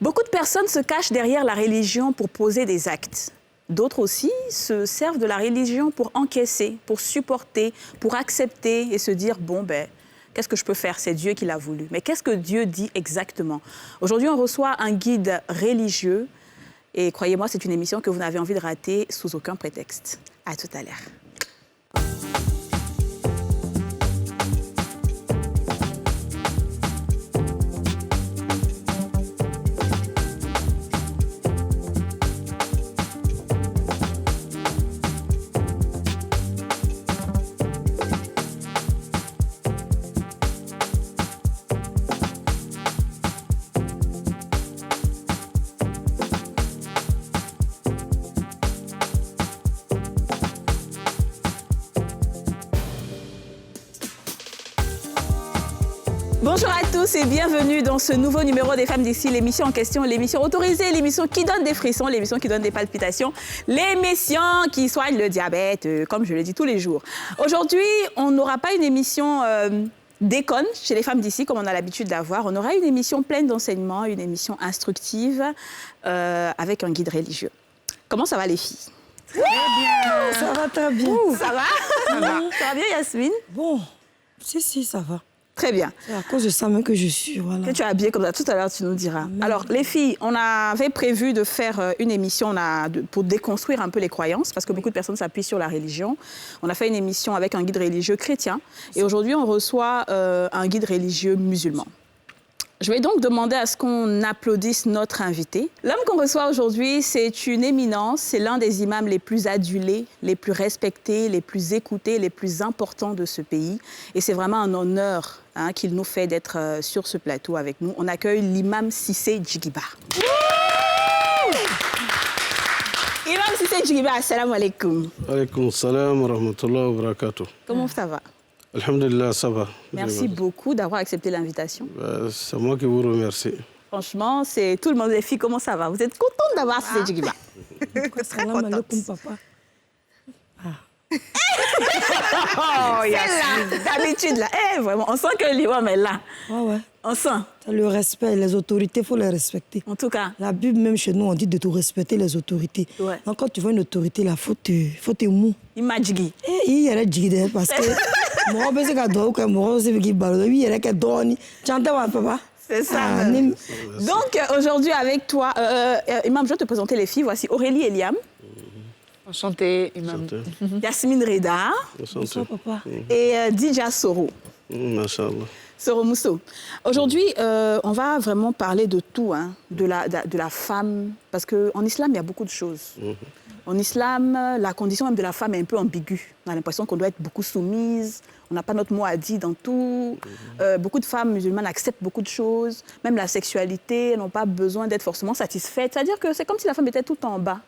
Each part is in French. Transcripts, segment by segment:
Beaucoup de personnes se cachent derrière la religion pour poser des actes. D'autres aussi se servent de la religion pour encaisser, pour supporter, pour accepter et se dire, bon, ben, qu'est-ce que je peux faire? C'est Dieu qui l'a voulu. Mais qu'est-ce que Dieu dit exactement? Aujourd'hui, on reçoit un guide religieux et croyez-moi, c'est une émission que vous n'avez envie de rater sous aucun prétexte. À tout à l'heure. Bonjour à tous et bienvenue dans ce nouveau numéro des Femmes d'ici, l'émission en question, l'émission autorisée, l'émission qui donne des frissons, l'émission qui donne des palpitations, l'émission qui soigne le diabète, comme je le dis tous les jours. Aujourd'hui, on n'aura pas une émission déconne chez les Femmes d'ici, comme on a l'habitude d'avoir. On aura une émission pleine d'enseignements, une émission instructive avec un guide religieux. Comment ça va les filles? Très bien. Ça va très bien. Ça va? Ça va. Ça va bien Yasmine? Bon, si, ça va. Très bien. C'est à cause de ça même que je suis, voilà. Que tu as habillé comme ça, tout à l'heure tu nous diras. Amen. Alors les filles, on avait prévu de faire une émission pour déconstruire un peu les croyances, parce que beaucoup de personnes s'appuient sur la religion. On a fait une émission avec un guide religieux chrétien, et aujourd'hui on reçoit un guide religieux musulman. Je vais donc demander à ce qu'on applaudisse notre invité. L'homme qu'on reçoit aujourd'hui, c'est une éminence, c'est l'un des imams les plus adulés, les plus respectés, les plus écoutés, les plus importants de ce pays. Et c'est vraiment un honneur qu'il nous fait d'être sur ce plateau avec nous. On accueille l'imam Cissé Djigiba. Imam Cissé Djigiba, assalamu alaikum. Alaikum salam wa rahmatullahi wa barakatuh. Comment ça va? Alhamdulillah, ça va. Merci beaucoup d'avoir accepté l'invitation. C'est moi qui vous remercie. Franchement, c'est tout le monde, les filles, comment ça va? Vous êtes contente d'avoir Cissé Djigiba? Salam alaikum, papa. Oh, Yasmine, d'habitude, là. Vraiment, on sent que l'imam est là. Ouais. On sent. Le respect, les autorités, il faut les respecter. En tout cas. La Bible, même chez nous, on dit de tout respecter les autorités. Ouais. Donc, quand tu vois une autorité, il faut te mou. Imagigi. Il y a des djigide parce que moi, je suis moi, je suis papa. C'est ça. Donc, aujourd'hui, avec toi, Imam, je vais te présenter les filles. Voici Aurélie Eliam. Enchantée, Imam. Yasmine Reda. Bonsoir, papa. Et Dija Soro. Masha'Allah. Soro Mousso. Aujourd'hui, on va vraiment parler de tout, de la femme. Parce qu'en islam, il y a beaucoup de choses. En islam, la condition même de la femme est un peu ambiguë. On a l'impression qu'on doit être beaucoup soumise. On n'a pas notre mot à dire dans tout. Beaucoup de femmes musulmanes acceptent beaucoup de choses. Même la sexualité, elles n'ont pas besoin d'être forcément satisfaites. C'est-à-dire que c'est comme si la femme était tout en bas.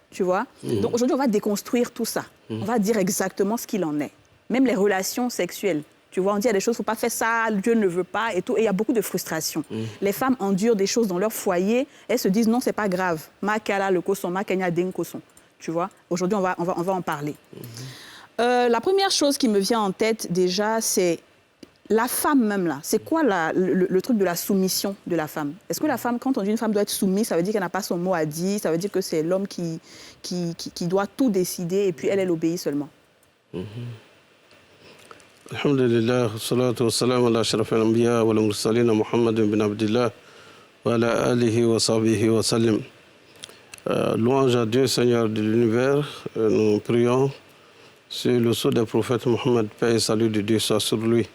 Tu vois? Donc aujourd'hui, on va déconstruire tout ça. On va dire exactement ce qu'il en est. Même les relations sexuelles. Tu vois, on dit il y a des choses, il ne faut pas faire ça, Dieu ne veut pas et tout. Et il y a beaucoup de frustration. Les femmes endurent des choses dans leur foyer. Elles se disent non, c'est pas grave. Ma le koson, ma kenya den koson. Tu vois? Aujourd'hui, on va en parler. La première chose qui me vient en tête déjà, c'est la femme même là. C'est quoi le truc de la soumission de la femme? Est-ce que la femme, quand on dit une femme doit être soumise, ça veut dire qu'elle n'a pas son mot à dire, ça veut dire que c'est l'homme qui doit tout décider et puis elle obéit seulement? Alhamdulillah, salatu wa salam ala ashraf al-anbiya wa al-mursalin Muhammad bin Abdillah wa ala alihi wa sahbihi wa sallim. Louange à Dieu, Seigneur de l'univers. Nous prions sur le sceau des prophètes Mohammed, paix et salut de Dieu soit sur lui.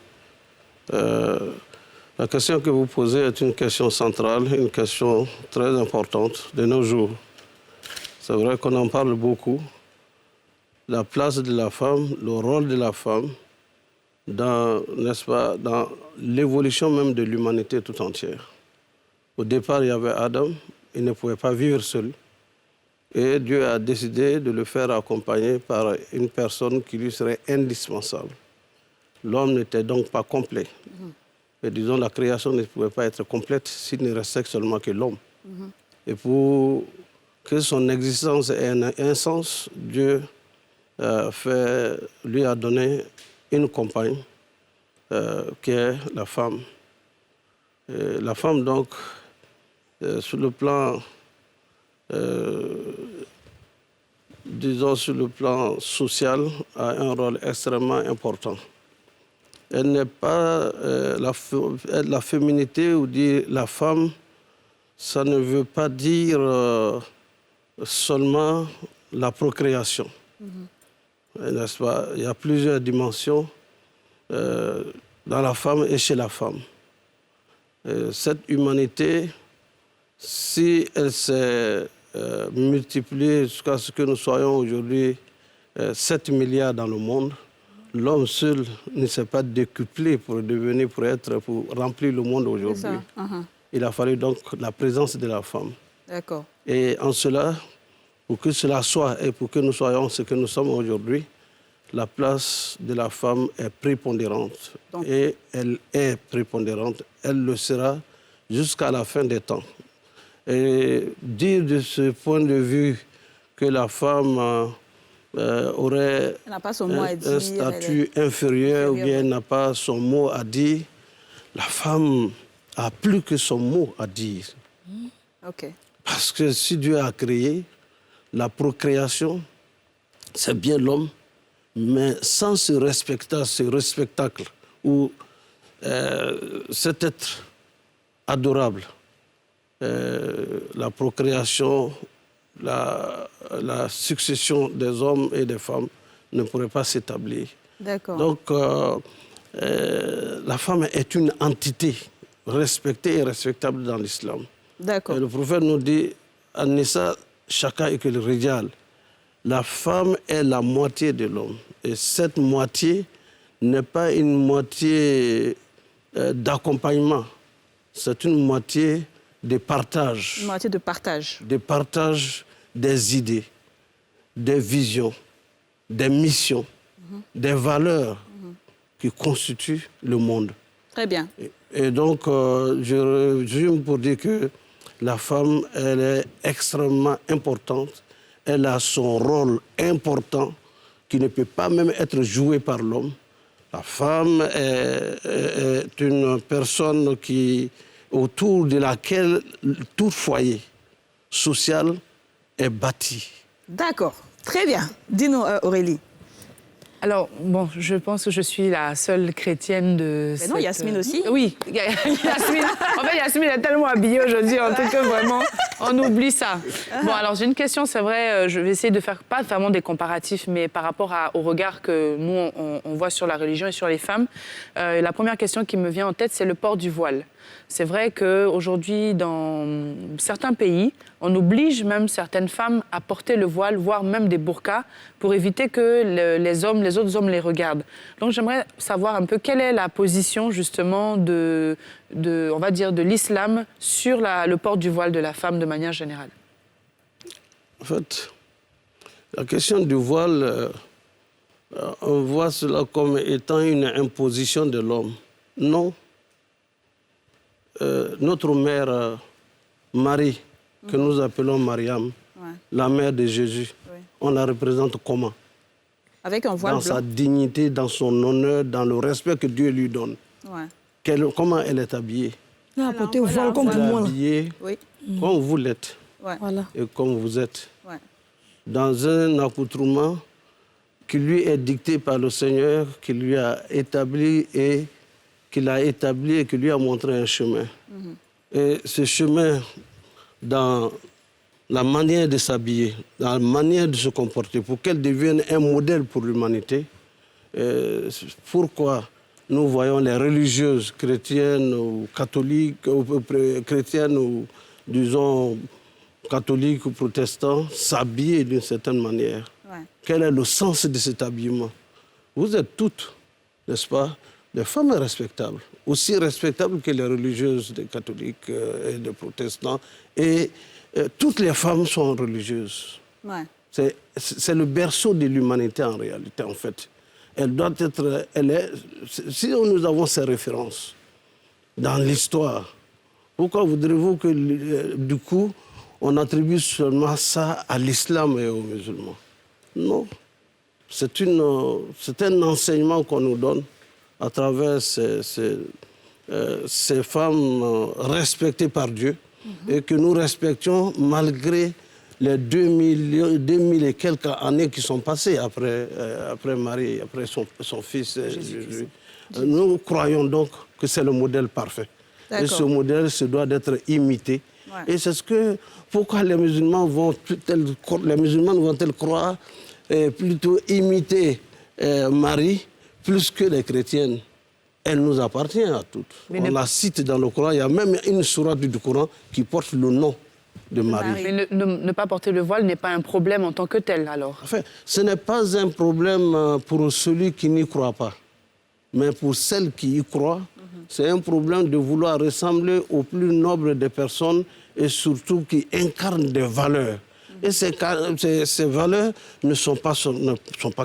La question que vous posez est une question centrale, une question très importante de nos jours. C'est vrai qu'on en parle beaucoup. La place de la femme, le rôle de la femme n'est-ce pas, dans l'évolution même de l'humanité tout entière. Au départ, il y avait Adam, il ne pouvait pas vivre seul. Et Dieu a décidé de le faire accompagner par une personne qui lui serait indispensable. L'homme n'était donc pas complet. Et disons, la création ne pouvait pas être complète s'il ne restait seulement que l'homme. Et pour que son existence ait un sens, Dieu lui a donné une compagne qui est la femme. Et la femme, donc, sur le plan, disons, sur le plan social, a un rôle extrêmement important. Elle n'est pas la féminité ou dire la femme, ça ne veut pas dire seulement la procréation. N'est-ce pas? Il y a plusieurs dimensions dans la femme et chez la femme. Cette humanité, si elle s'est multipliée jusqu'à ce que nous soyons aujourd'hui 7 milliards dans le monde, l'homme seul ne s'est pas décuplé pour remplir le monde aujourd'hui. Il a fallu donc la présence de la femme. D'accord. Et en cela, pour que cela soit et pour que nous soyons ce que nous sommes aujourd'hui, la place de la femme est prépondérante. Donc, et elle est prépondérante. Elle le sera jusqu'à la fin des temps. Et dire de ce point de vue que la femme aurait un statut inférieur ou bien n'a pas son mot à dire, la femme a plus que son mot à dire. Okay. Parce que si Dieu a créé la procréation, c'est bien l'homme, mais sans ce respectacle ou cet être adorable, la procréation, la succession des hommes et des femmes ne pourrait pas s'établir. D'accord. Donc, la femme est une entité respectée et respectable dans l'islam. D'accord. Le prophète nous dit, An-Nisa, chacun est que le rijal. La femme est la moitié de l'homme. Et cette moitié n'est pas une moitié d'accompagnement. C'est une moitié de partage. Une moitié de partage. De partage des idées, des visions, des missions, des valeurs qui constituent le monde. Très bien. Et donc, je résume pour dire que la femme, elle est extrêmement importante. Elle a son rôle important qui ne peut pas même être joué par l'homme. La femme est une personne autour de laquelle tout foyer social est bâti. D'accord. Très bien. Dis-nous, Aurélie. Alors, bon, je pense que je suis la seule chrétienne de Mais non, Yasmine aussi. Oui, Yasmine. En fait, Yasmine est tellement habillée aujourd'hui, en tout cas, vraiment, on oublie ça. Bon, alors, j'ai une question, c'est vrai, je vais essayer de faire, pas vraiment des comparatifs, mais par rapport au regard que nous, on voit sur la religion et sur les femmes. La première question qui me vient en tête, c'est le port du voile. C'est vrai qu'aujourd'hui, dans certains pays, on oblige même certaines femmes à porter le voile, voire même des burqas, pour éviter que les autres hommes les regardent. Donc j'aimerais savoir un peu quelle est la position justement on va dire, de l'islam sur le port du voile de la femme de manière générale. En fait, la question du voile, on voit cela comme étant une imposition de l'homme. Non. Notre mère Marie, que nous appelons Mariam, la mère de Jésus, on la représente comment? Avec un voile dans blanc. Sa dignité, dans son honneur, dans le respect que Dieu lui donne. Comment elle est habillée? Elle a porté au voile comme pour moi. Elle est habillée comme vous l'êtes et comme vous êtes. Dans un accoutrement qui lui est dicté par le Seigneur, qui lui a établi et qu'il a établi et qui lui a montré un chemin. Et ce chemin, dans la manière de s'habiller, dans la manière de se comporter, pour qu'elle devienne un modèle pour l'humanité, pourquoi nous voyons les religieuses chrétiennes ou catholiques, chrétiennes ou, disons, catholiques ou protestants s'habiller d'une certaine manière? Quel est le sens de cet habillement? Vous êtes toutes, n'est-ce pas, des femmes respectables, aussi respectables que les religieuses des catholiques et des protestants. Et toutes les femmes sont religieuses. C'est le berceau de l'humanité en réalité, en fait. Elle doit être... si nous avons ces références dans l'histoire, pourquoi voudrez-vous que, du coup, on attribue seulement ça à l'islam et aux musulmans? Non. C'est un enseignement qu'on nous donne à travers ces femmes respectées par Dieu et que nous respections malgré les 2000 et quelques années qui sont passées après Marie, après son fils Jésus. Nous croyons donc que c'est le modèle parfait. Et ce modèle se doit d'être imité. Ouais. Et c'est pourquoi les musulmans vont-ils croire plutôt imiter Marie plus que les chrétiennes. Elle nous appartient à toutes. On la cite dans le Coran. Il y a même une sourate du Coran qui porte le nom de Marie. Mais ne pas porter le voile n'est pas un problème en tant que tel, alors? Enfin, ce n'est pas un problème pour celui qui n'y croit pas. Mais pour celles qui y croient, c'est un problème de vouloir ressembler au plus noble des personnes et surtout qui incarnent des valeurs. Et ces valeurs ne sont pas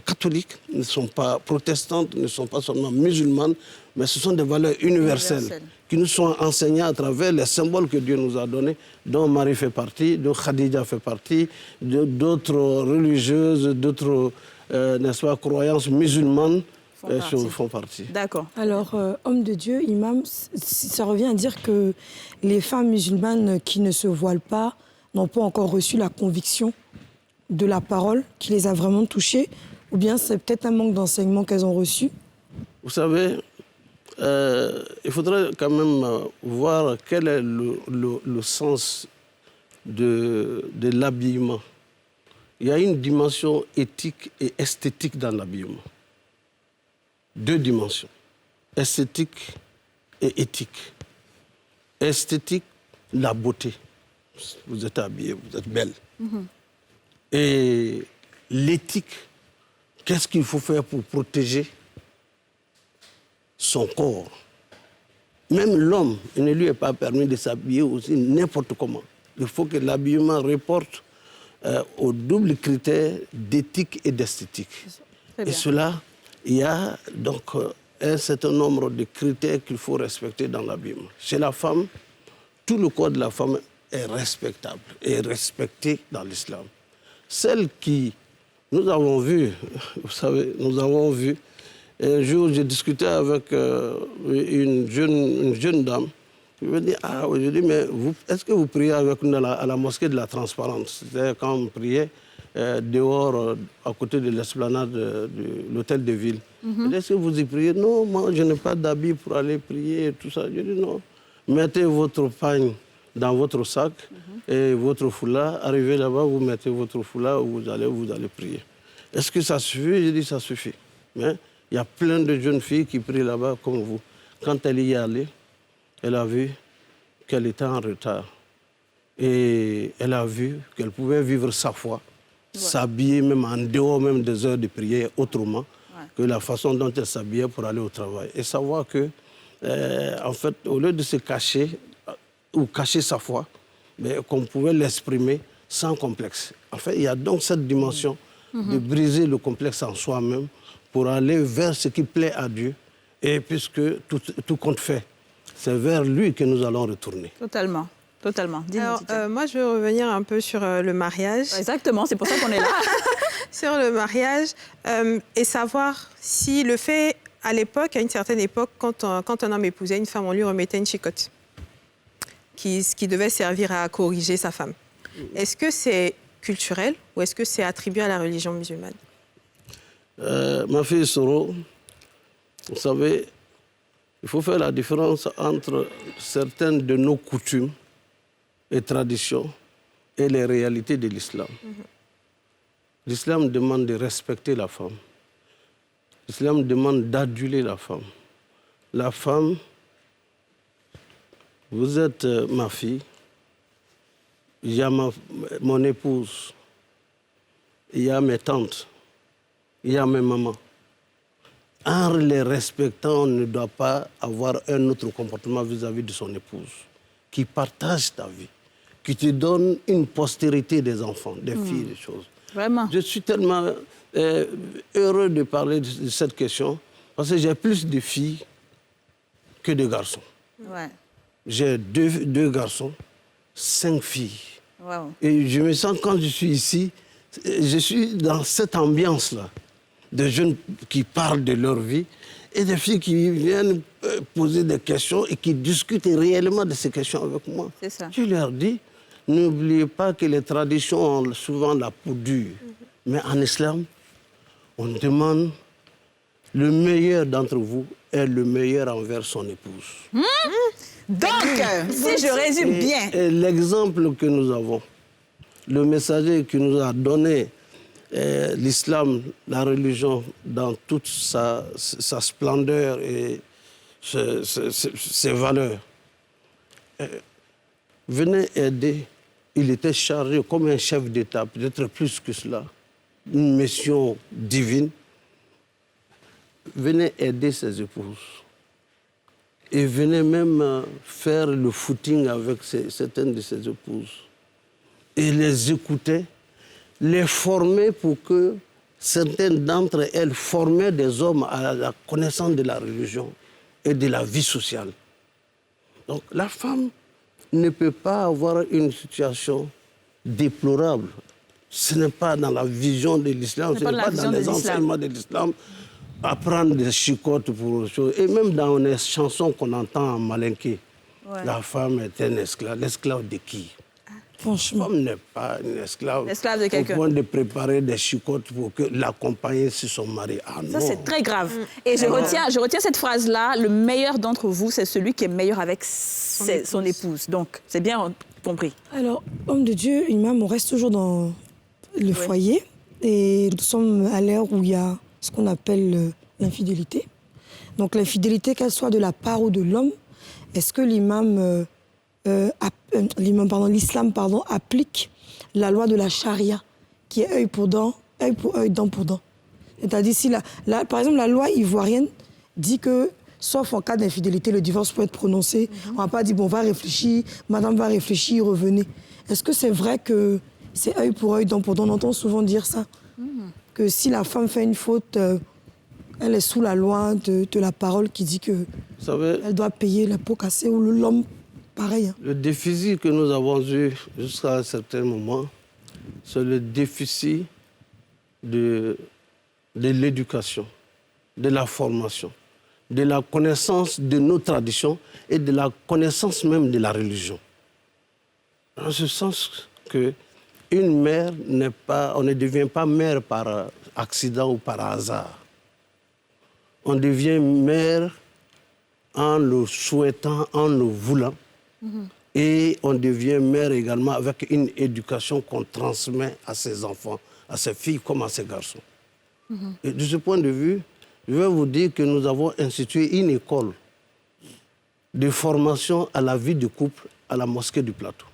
catholiques, ne sont pas protestantes, ne sont pas seulement musulmanes, mais ce sont des valeurs universelles qui nous sont enseignées à travers les symboles que Dieu nous a donnés, dont Marie fait partie, dont Khadija fait partie, d'autres religieuses, d'autres n'est-ce pas, croyances musulmanes font partie. D'accord. Alors, homme de Dieu, imam, ça revient à dire que les femmes musulmanes qui ne se voilent pas n'ont pas encore reçu la conviction de la parole qui les a vraiment touchées, ou bien c'est peut-être un manque d'enseignement qu'elles ont reçu? Vous savez, il faudrait quand même voir quel est le sens de l'habillement. Il y a une dimension éthique et esthétique dans l'habillement. 2 dimensions, esthétique et éthique. Esthétique, la beauté. Vous êtes habillée, vous êtes belle. Et l'éthique, qu'est-ce qu'il faut faire pour protéger son corps? Même l'homme, il ne lui est pas permis de s'habiller aussi n'importe comment. Il faut que l'habillement reporte au double critère d'éthique et d'esthétique. Et cela, il y a donc un certain nombre de critères qu'il faut respecter dans l'habillement. Chez la femme, tout le corps de la femme est respectable et respecté dans l'islam. Celle qui, nous avons vu, vous savez, un jour j'ai discuté avec une jeune dame, je me dis, mais est-ce que vous priez avec nous à la mosquée de la Transparence? C'est-à-dire quand on priait dehors, à côté de l'esplanade de l'hôtel de ville. Est-ce que vous y priez? Non, moi je n'ai pas d'habit pour aller prier et tout ça. Je dis non, mettez votre pagne dans votre sac et votre foulard. Arrivez là-bas, vous mettez votre foulard, vous allez prier. Est-ce que ça suffit? Je dis ça suffit. Mais il y a plein de jeunes filles qui prient là-bas comme vous. Quand elle y est allée, elle a vu qu'elle était en retard. Et elle a vu qu'elle pouvait vivre sa foi, s'habiller même en dehors même des heures de prière autrement que la façon dont elle s'habillait pour aller au travail. Et savoir que, en fait, au lieu de se cacher, ou cacher sa foi, mais qu'on pouvait l'exprimer sans complexe. En fait, il y a donc cette dimension de briser le complexe en soi-même pour aller vers ce qui plaît à Dieu. Et puisque tout compte fait, c'est vers lui que nous allons retourner. Totalement. Totalement. Alors, moi, je veux revenir un peu sur le mariage. Exactement, c'est pour ça qu'on est là. Sur le mariage et savoir si le fait, à l'époque, à une certaine époque, quand un homme épousait une femme, on lui remettait une chicotte qui devait servir à corriger sa femme. Est-ce que c'est culturel ou est-ce que c'est attribué à la religion musulmane? Ma fille Soro, vous savez, il faut faire la différence entre certaines de nos coutumes et traditions et les réalités de l'islam. L'islam demande de respecter la femme. L'islam demande d'aduler la femme. La femme, vous êtes ma fille, il y a mon épouse, il y a mes tantes, il y a mes mamans. En les respectant, on ne doit pas avoir un autre comportement vis-à-vis de son épouse, qui partage ta vie, qui te donne une postérité des enfants, des filles, des choses. Vraiment. Je suis tellement heureux de parler de cette question, parce que j'ai plus de filles que de garçons. Ouais. J'ai deux garçons, 5 filles. Wow. Et je me sens, quand je suis ici, je suis dans cette ambiance-là, de jeunes qui parlent de leur vie et des filles qui viennent poser des questions et qui discutent réellement de ces questions avec moi. C'est ça. Je leur dis, n'oubliez pas que les traditions ont souvent la peau dure. Mais en islam, on demande le meilleur d'entre vous est le meilleur envers son épouse. Donc, si je résume bien... Et l'exemple que nous avons, le messager qui nous a donné l'islam, la religion, dans toute sa splendeur et ses valeurs, venait aider. Il était chargé comme un chef d'État, peut-être plus que cela, une mission divine, venait aider ses épouses. Et venait même faire le footing avec certaines de ses épouses. Et les écoutait, les formait pour que certaines d'entre elles formaient des hommes à la connaissance de la religion et de la vie sociale. Donc la femme ne peut pas avoir une situation déplorable. Ce n'est pas dans la vision de l'islam, ce n'est pas dans les enseignements de l'islam. Apprendre des chicottes pour choses. Et même dans les chansons qu'on entend en malinké, la femme est un esclave. L'esclave de qui? Franchement. La femme n'est pas une esclave. L'esclave de quelqu'un. Au point de préparer des chicottes pour l'accompagner sur son mari. Ah, ça, non. c'est très grave. Et je retiens cette phrase-là. Le meilleur d'entre vous, c'est celui qui est meilleur avec son épouse. Donc, c'est bien compris. Alors, homme de Dieu, imam, on reste toujours dans le foyer. Et nous sommes à l'ère où il y a ce qu'on appelle l'infidélité. Donc l'infidélité, qu'elle soit de la part ou de l'homme, est-ce que l'islam applique la loi de la charia, qui est œil pour œil, dent pour dent? C'est-à-dire, si par exemple, la loi ivoirienne dit que, sauf en cas d'infidélité, le divorce peut être prononcé. On ne va pas dire, bon, on va réfléchir, madame va réfléchir, revenez. Est-ce que c'est vrai que c'est œil pour œil, dent pour dent? On entend souvent dire ça. Que si la femme fait une faute, elle est sous la loi de la parole qui dit qu'elle doit payer la peau cassée, ou l'homme, pareil. Hein. Le déficit que nous avons eu jusqu'à un certain moment, c'est le déficit de l'éducation, de la formation, de la connaissance de nos traditions et de la connaissance même de la religion. En ce sens que une mère on ne devient pas mère par accident ou par hasard. On devient mère en le souhaitant, en le voulant. Et on devient mère également avec une éducation qu'on transmet à ses enfants, à ses filles comme à ses garçons. Et de ce point de vue, je vais vous dire que nous avons institué une école de formation à la vie de couple à la mosquée du Plateau.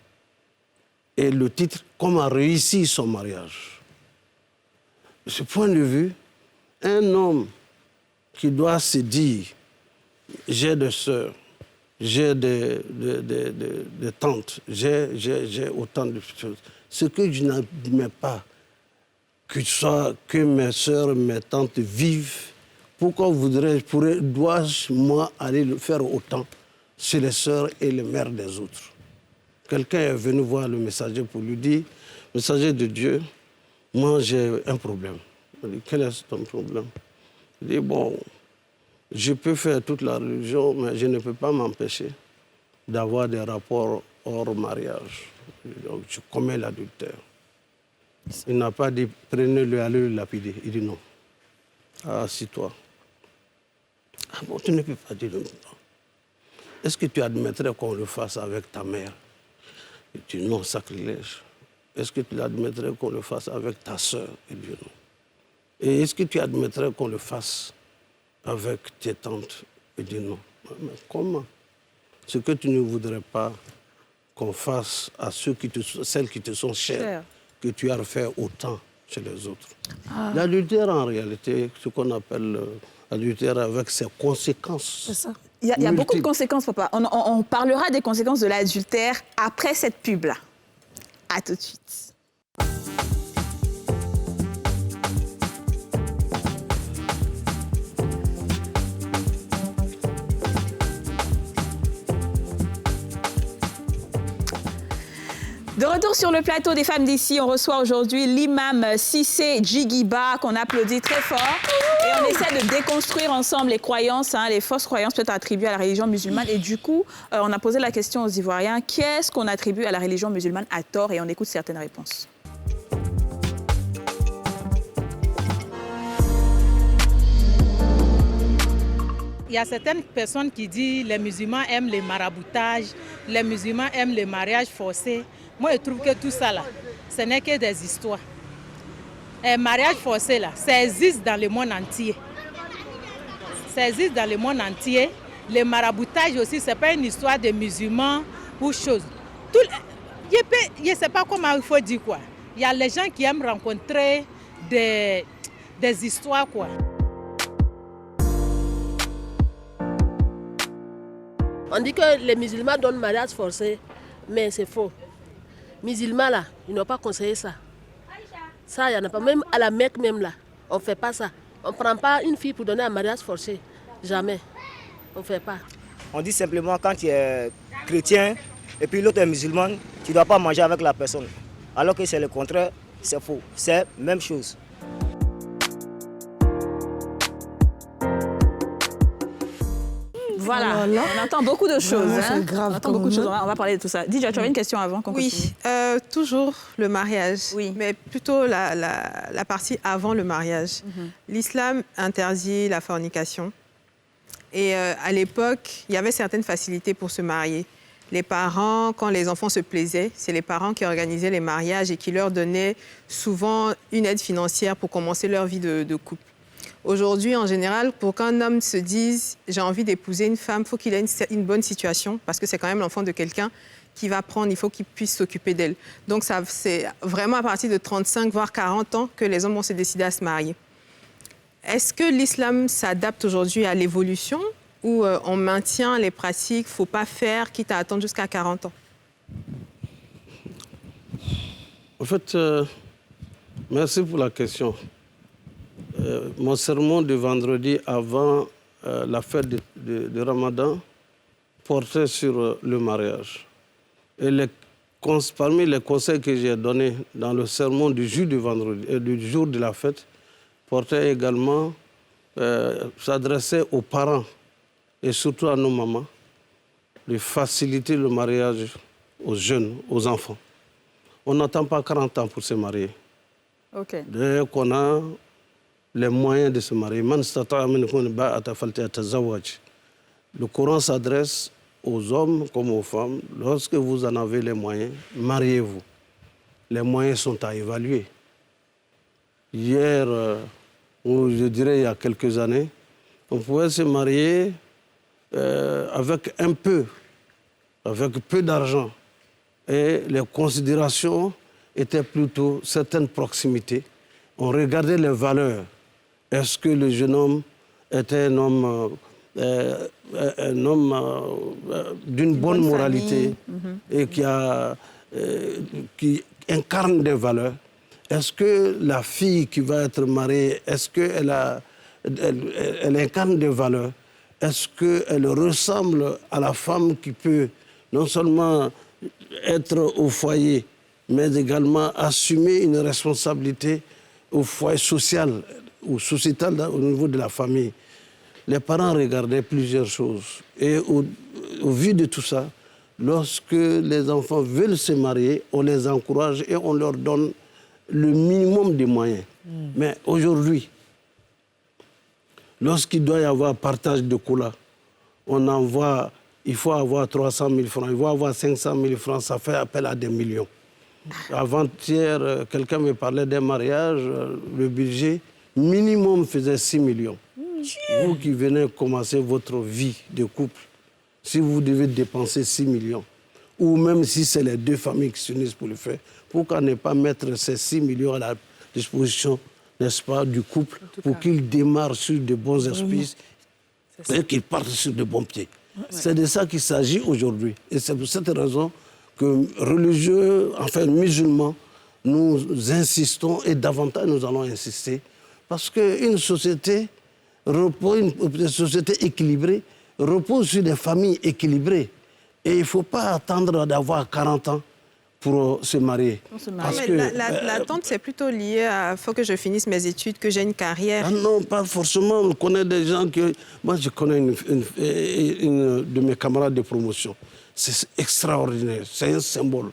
Et le titre, comment réussir son mariage. De ce point de vue, un homme qui doit se dire, j'ai des sœurs, j'ai des tantes, j'ai autant de choses. Ce que je n'admets pas, que mes sœurs, mes tantes vivent, pourquoi dois-je, moi, aller le faire autant chez les sœurs et les mères des autres? Quelqu'un est venu voir le messager pour lui dire, messager de Dieu, moi j'ai un problème. Il dit, quel est ton problème? Il dit, bon, je peux faire toute la religion, mais je ne peux pas m'empêcher d'avoir des rapports hors mariage. Donc je commets l'adultère. Il n'a pas dit, prenez-le, allez le lapider. Il dit non. Ah, assis-toi. Ah bon, tu ne peux pas dire non. Est-ce que tu admettrais qu'on le fasse avec ta mère? Il dit non, sacrilège. Est-ce que tu admettrais qu'on le fasse avec ta sœur? Il dit non. Et est-ce que tu admettrais qu'on le fasse avec tes tantes? Il dit non. Mais comment? Ce que tu ne voudrais pas qu'on fasse à celles qui te sont chères, que tu as fait autant chez les autres. Ah. L'adultère, en réalité, ce qu'on appelle l'adultère avec ses conséquences. C'est ça. Il y a beaucoup de conséquences, papa. On parlera des conséquences de l'adultère après cette pub-là. À tout de suite. De retour sur le plateau des femmes d'ici, on reçoit aujourd'hui l'imam Cissé Djigiba, qu'on applaudit très fort. Et on essaie de déconstruire ensemble les croyances, les fausses croyances peut-être attribuées à la religion musulmane. Et du coup, on a posé la question aux Ivoiriens, qu'est-ce qu'on attribue à la religion musulmane à tort? Et on écoute certaines réponses. Il y a certaines personnes qui disent que les musulmans aiment les maraboutages, les musulmans aiment les mariages forcés. Moi, je trouve que tout ça, là, ce n'est que des histoires. Les mariages forcés, là, ça existe dans le monde entier. Ça existe dans le monde entier. Les maraboutages aussi, ce n'est pas une histoire de musulmans ou chose. Je ne sais pas comment il faut dire quoi. Il y a les gens qui aiment rencontrer des histoires, quoi. On dit que les musulmans donnent mariage forcé, mais c'est faux. Musulmans là, ils n'ont pas conseillé ça. Ça, il n'y en a pas. Même à la Mecque, même là, on ne fait pas ça. On ne prend pas une fille pour donner un mariage forcé. Jamais. On ne fait pas. On dit simplement quand tu es chrétien et puis l'autre est musulman, tu ne dois pas manger avec la personne. Alors que c'est le contraire, c'est faux. C'est la même chose. Voilà, on entend beaucoup de choses. C'est grave. On entend beaucoup de choses. On va parler de tout ça. Didja, tu avais une question avant qu'on continue? Oui, toujours le mariage, Oui. mais plutôt la partie avant le mariage. L'islam interdit la fornication. Et à l'époque, il y avait certaines facilités pour se marier. Les parents, quand les enfants se plaisaient, c'est les parents qui organisaient les mariages et qui leur donnaient souvent une aide financière pour commencer leur vie de couple. Aujourd'hui, en général, pour qu'un homme se dise « j'ai envie d'épouser une femme », il faut qu'il ait une bonne situation parce que c'est quand même l'enfant de quelqu'un qui va prendre, il faut qu'il puisse s'occuper d'elle. Donc c'est vraiment à partir de 35, voire 40 ans que les hommes vont se décider à se marier. Est-ce que l'islam s'adapte aujourd'hui à l'évolution ou on maintient les pratiques, il ne faut pas faire, quitte à attendre jusqu'à 40 ans? En fait, merci pour la question. Mon sermon de vendredi avant la fête de Ramadan portait sur le mariage. Et parmi les conseils que j'ai donnés dans le sermon du jour de vendredi, du jour de la fête, portait également, s'adressait aux parents et surtout à nos mamans, de faciliter le mariage aux jeunes, aux enfants. On n'attend pas 40 ans pour se marier. OK. Dès qu'on a les moyens de se marier. Le Coran s'adresse aux hommes comme aux femmes. Lorsque vous en avez les moyens, mariez-vous. Les moyens sont à évaluer. Hier, ou je dirais il y a quelques années, on pouvait se marier avec peu d'argent. Et les considérations étaient plutôt certaines proximités. On regardait les valeurs. Est-ce que le jeune homme était un homme d'une bonne moralité et qui incarne des valeurs? Est-ce que la fille qui va être mariée, est-ce qu'elle elle incarne des valeurs? Est-ce qu'elle ressemble à la femme qui peut non seulement être au foyer, mais également assumer une responsabilité au foyer social ou sociétal au niveau de la famille? Les parents regardaient plusieurs choses. Et au vu de tout ça, lorsque les enfants veulent se marier, on les encourage et on leur donne le minimum de moyens. Mais aujourd'hui, lorsqu'il doit y avoir partage de coula, il faut avoir 300 000 francs, il faut avoir 500 000 francs, ça fait appel à des millions. Avant-hier, quelqu'un me parlait d'un mariage, le budget minimum faisait 6 millions. Vous qui venez commencer votre vie de couple, si vous devez dépenser 6 millions, ou même si c'est les deux familles qui s'unissent pour le faire, pourquoi ne pas mettre ces 6 millions à la disposition, n'est-ce pas, du couple, pour qu'il démarre sur de bons esprits et qu'il parte sur de bons pieds. C'est de ça qu'il s'agit aujourd'hui. Et c'est pour cette raison que religieux, enfin musulmans, nous insistons et davantage nous allons insister. Parce qu'une société équilibrée repose sur des familles équilibrées. Et il ne faut pas attendre d'avoir 40 ans pour se marier. Parce que l'attente, c'est plutôt lié à « faut que je finisse mes études, que j'ai une carrière ». Ah non, pas forcément. On connaît des gens que... Moi, je connais une de mes camarades de promotion. C'est extraordinaire. C'est un symbole.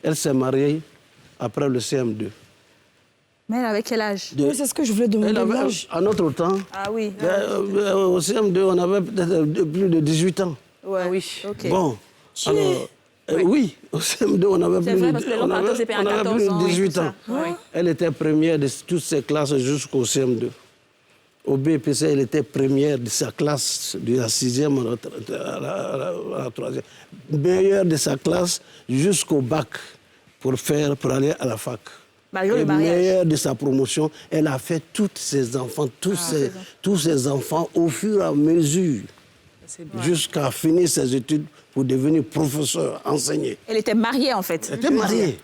Elle s'est mariée après le CM2. Mais elle avait quel âge? Oui, c'est ce que je voulais demander. À notre temps, Ah oui. au CM2, on avait peut-être plus de 18 ans. Ouais. Ah oui. Ok. Bon, alors... oui, au CM2, on avait C'est vrai, parce que l'homme partait au CP à 14 ans. plus de 18 ans. Oui. Elle était première de toutes ses classes jusqu'au CM2. Au BPC, elle était première de sa classe, de la 6e à la 3e. Meilleure de sa classe jusqu'au bac pour aller à la fac. Malgré Et le mariage. meilleure de sa promotion, elle a fait tous ses enfants, tous ses enfants au fur et à mesure, jusqu'à finir ses études pour devenir professeur, enseigner. Elle était mariée, en fait. Elle était mariée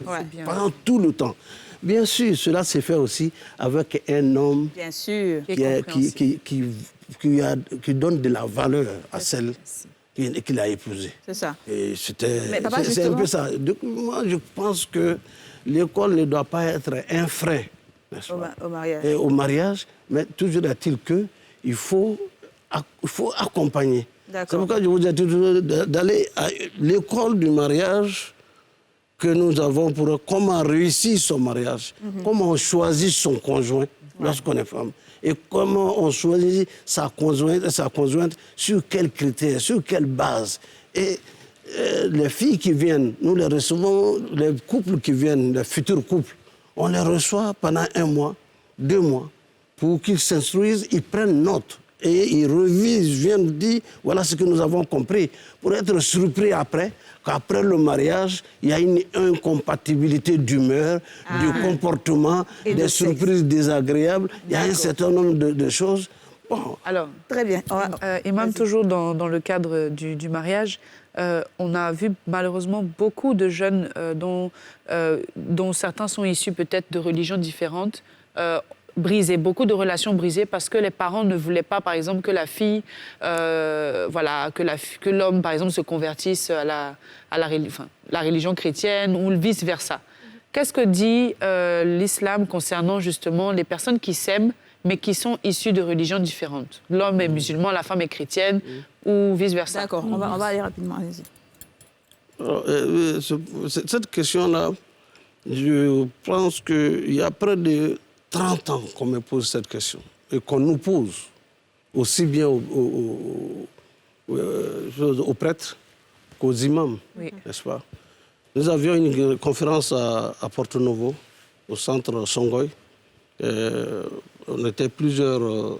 pendant tout le temps. Bien sûr, cela s'est fait aussi avec un homme Bien sûr. qui donne de la valeur à celle qu'il a épousée. C'est ça. Et Mais papa, c'est un peu justement- ça. Donc, moi, je pense que l'école ne doit pas être un frein, n'est-ce pas, Au mariage. et au mariage, mais toujours est-il qu'il faut accompagner. D'accord. C'est pourquoi je vous ai toujours d'aller à l'école du mariage que nous avons pour comment réussir son mariage, comment on choisit son conjoint lorsqu'on est femme, et comment on choisit sa conjointe sur quels critères, sur quelle base. Et les filles qui viennent, nous les recevons, les couples qui viennent, les futurs couples, on les reçoit pendant 1 mois, 2 mois, pour qu'ils s'instruisent, ils prennent note. Et ils revisent, viennent dire, voilà ce que nous avons compris. Pour être surpris après, qu'après le mariage, il y a une incompatibilité d'humeur, de comportement, Et des de surprises désagréables. Il y a un certain nombre de choses. Bon, Alors, Très bien. et même toujours dans le cadre du mariage, on a vu malheureusement beaucoup de jeunes dont certains sont issus peut-être de religions différentes, brisées, beaucoup de relations brisées parce que les parents ne voulaient pas, par exemple, que la fille, que l'homme, par exemple, se convertisse à la religion chrétienne ou vice-versa. Qu'est-ce que dit l'islam concernant justement les personnes qui s'aiment mais qui sont issues de religions différentes? L'homme est musulman, la femme est chrétienne ou vice-versa. D'accord, on va aller rapidement, allez-y. alors, cette question-là, je pense qu'il y a près de 30 ans qu'on me pose cette question et qu'on nous pose, aussi bien aux prêtres qu'aux imams, n'est-ce pas? Nous avions une conférence à Porto Novo, au centre Songoy. On était plusieurs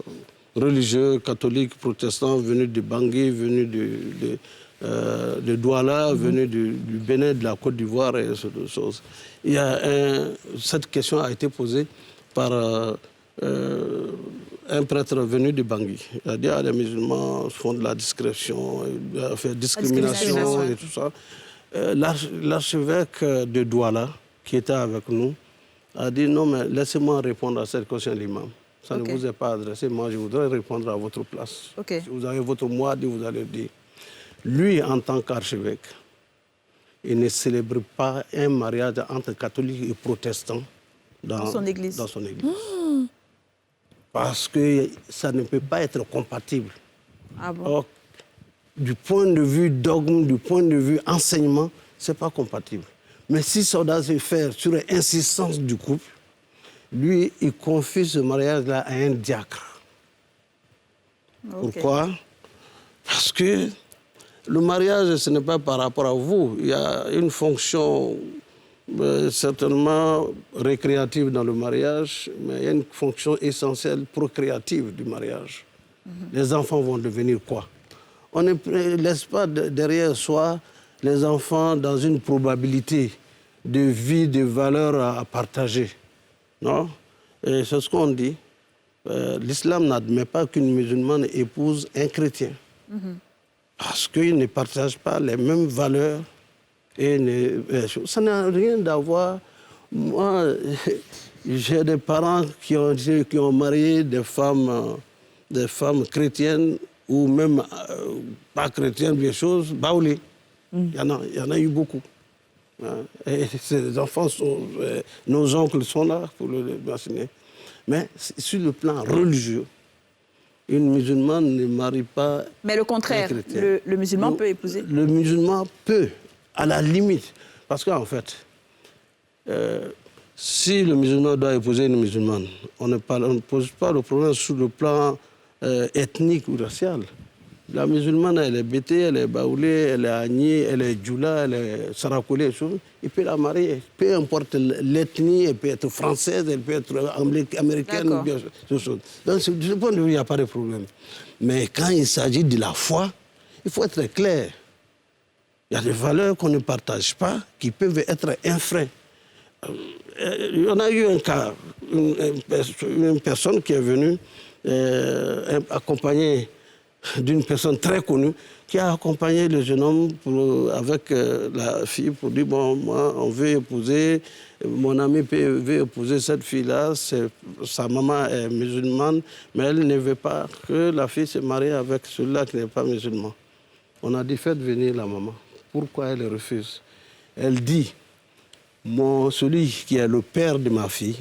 religieux, catholiques, protestants, venus de Bangui, venus de Douala, venus du Bénin, de la Côte d'Ivoire et ce genre de choses. Cette question a été posée par un prêtre venu de Bangui. Il a dit les musulmans font de la discrétion, fait discrimination et tout ça. L'archevêque de Douala, qui était avec nous, a dit non, mais laissez-moi répondre à cette question, l'imam. Ça ne vous est pas adressé, moi je voudrais répondre à votre place. Si vous avez votre mot à dire, vous allez dire. Lui, en tant qu'archevêque, il ne célèbre pas un mariage entre catholiques et protestants dans son église. Parce que ça ne peut pas être compatible. Ah bon? Or, du point de vue dogme, du point de vue enseignement, ce n'est pas compatible. Mais si ça doit se faire sur l'insistance du couple, lui, il confie ce mariage-là à un diacre. Pourquoi? Parce que le mariage, ce n'est pas par rapport à vous. Il y a une fonction certainement récréative dans le mariage, mais il y a une fonction essentielle procréative du mariage. Les enfants vont devenir quoi? On ne laisse pas derrière soi les enfants dans une probabilité de vie, de valeurs à partager. Non? Et c'est ce qu'on dit. L'islam n'admet pas qu'une musulmane épouse un chrétien. Parce qu'ils ne partagent pas les mêmes valeurs. Ça n'a rien d'avoir. Moi, j'ai des parents qui ont marié des femmes chrétiennes ou même pas chrétiennes, des choses, baoulées. Il y en a eu beaucoup. Hein. Et ces enfants nos oncles sont là pour le bassiner. Mais sur le plan religieux, une musulmane ne marie pas. Mais le contraire, un chrétien. le musulman peut épouser. Le musulman peut, à la limite. Parce qu'en fait, si le musulman doit épouser une musulmane, on ne pose pas le problème sur le plan ethnique ou racial. La musulmane, elle est bété, elle est baoulée, elle est agnée, elle est djoula, elle est sarakoulée, il peut la marier. Peu importe l'ethnie, elle peut être française, elle peut être américaine, ou bien chose. Donc, de ce point de vue, il n'y a pas de problème. Mais quand il s'agit de la foi, il faut être clair. Il y a des valeurs qu'on ne partage pas, qui peuvent être un frein. Il y en a eu un cas, une personne qui est venue accompagnée d'une personne très connue qui a accompagné le jeune homme avec la fille pour dire, bon, moi, on veut épouser, mon ami veut épouser cette fille-là, sa maman est musulmane, mais elle ne veut pas que la fille se marie avec celui-là qui n'est pas musulman. On a dit, faites venir la maman. Pourquoi elle refuse? Elle dit, celui qui est le père de ma fille,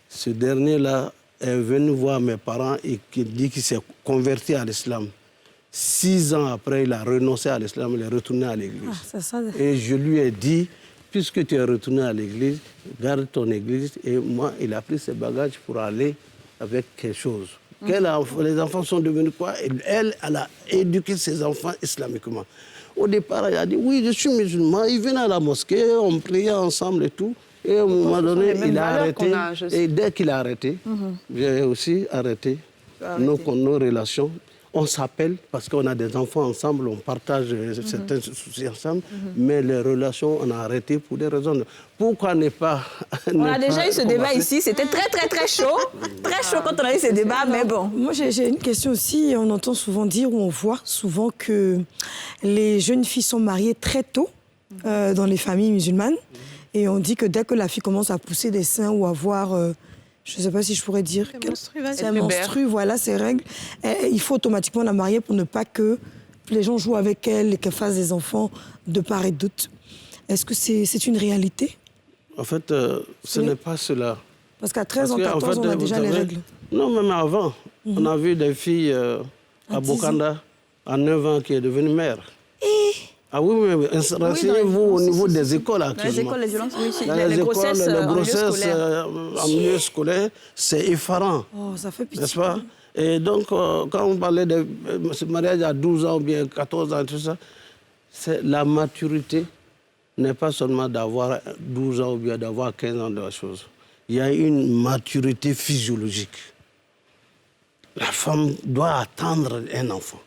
ce dernier-là est venu voir mes parents et qui dit qu'il s'est converti à l'islam. 6 ans après, il a renoncé à l'islam, il est retourné à l'église. Et je lui ai dit, puisque tu es retourné à l'église, garde ton église. Et moi, il a pris ses bagages pour aller avec quelque chose. Les enfants sont devenus quoi? Elle a éduqué ses enfants islamiquement. Au départ, il a dit, oui, je suis musulman. Il venait à la mosquée, on priait ensemble et tout. Et à un moment donné, il a arrêté. Et dès qu'il a arrêté, j'ai aussi arrêté nos relations. On s'appelle parce qu'on a des enfants ensemble, on partage certains soucis ensemble, mais les relations, on a arrêté pour des raisons. Pourquoi ne pas... On a déjà eu ce débat ici, c'était très, très, très chaud. Très chaud quand on a eu ce débat, mais bon. Moi, j'ai une question aussi. On entend souvent dire, ou on voit souvent que les jeunes filles sont mariées très tôt dans les familles musulmanes. Et on dit que dès que la fille commence à pousser des seins ou à avoir, je ne sais pas si je pourrais dire, c'est menstrue, voilà, ses règles, il faut automatiquement la marier pour ne pas que les gens jouent avec elle et qu'elle fasse des enfants de part et d'autre. Est-ce que c'est une réalité? En fait, ce n'est pas cela. Parce qu'à 13 ans, 14 ans, on a déjà les règles. Non, même avant. On a vu des filles à Bokanda, à 9 ans, qui est devenue mère. Ah oui, mais renseignez-vous au niveau des écoles actuellement. Dans les écoles, les violences, oui, dans les grossesses en milieu scolaire, c'est effarant. Oh, ça fait pitié. N'est-ce pas? Et donc, quand on parlait de ce mariage à 12 ans ou bien 14 ans, tout ça, la maturité n'est pas seulement d'avoir 12 ans ou bien d'avoir 15 ans de la chose. Il y a une maturité physiologique. La femme doit attendre un enfant.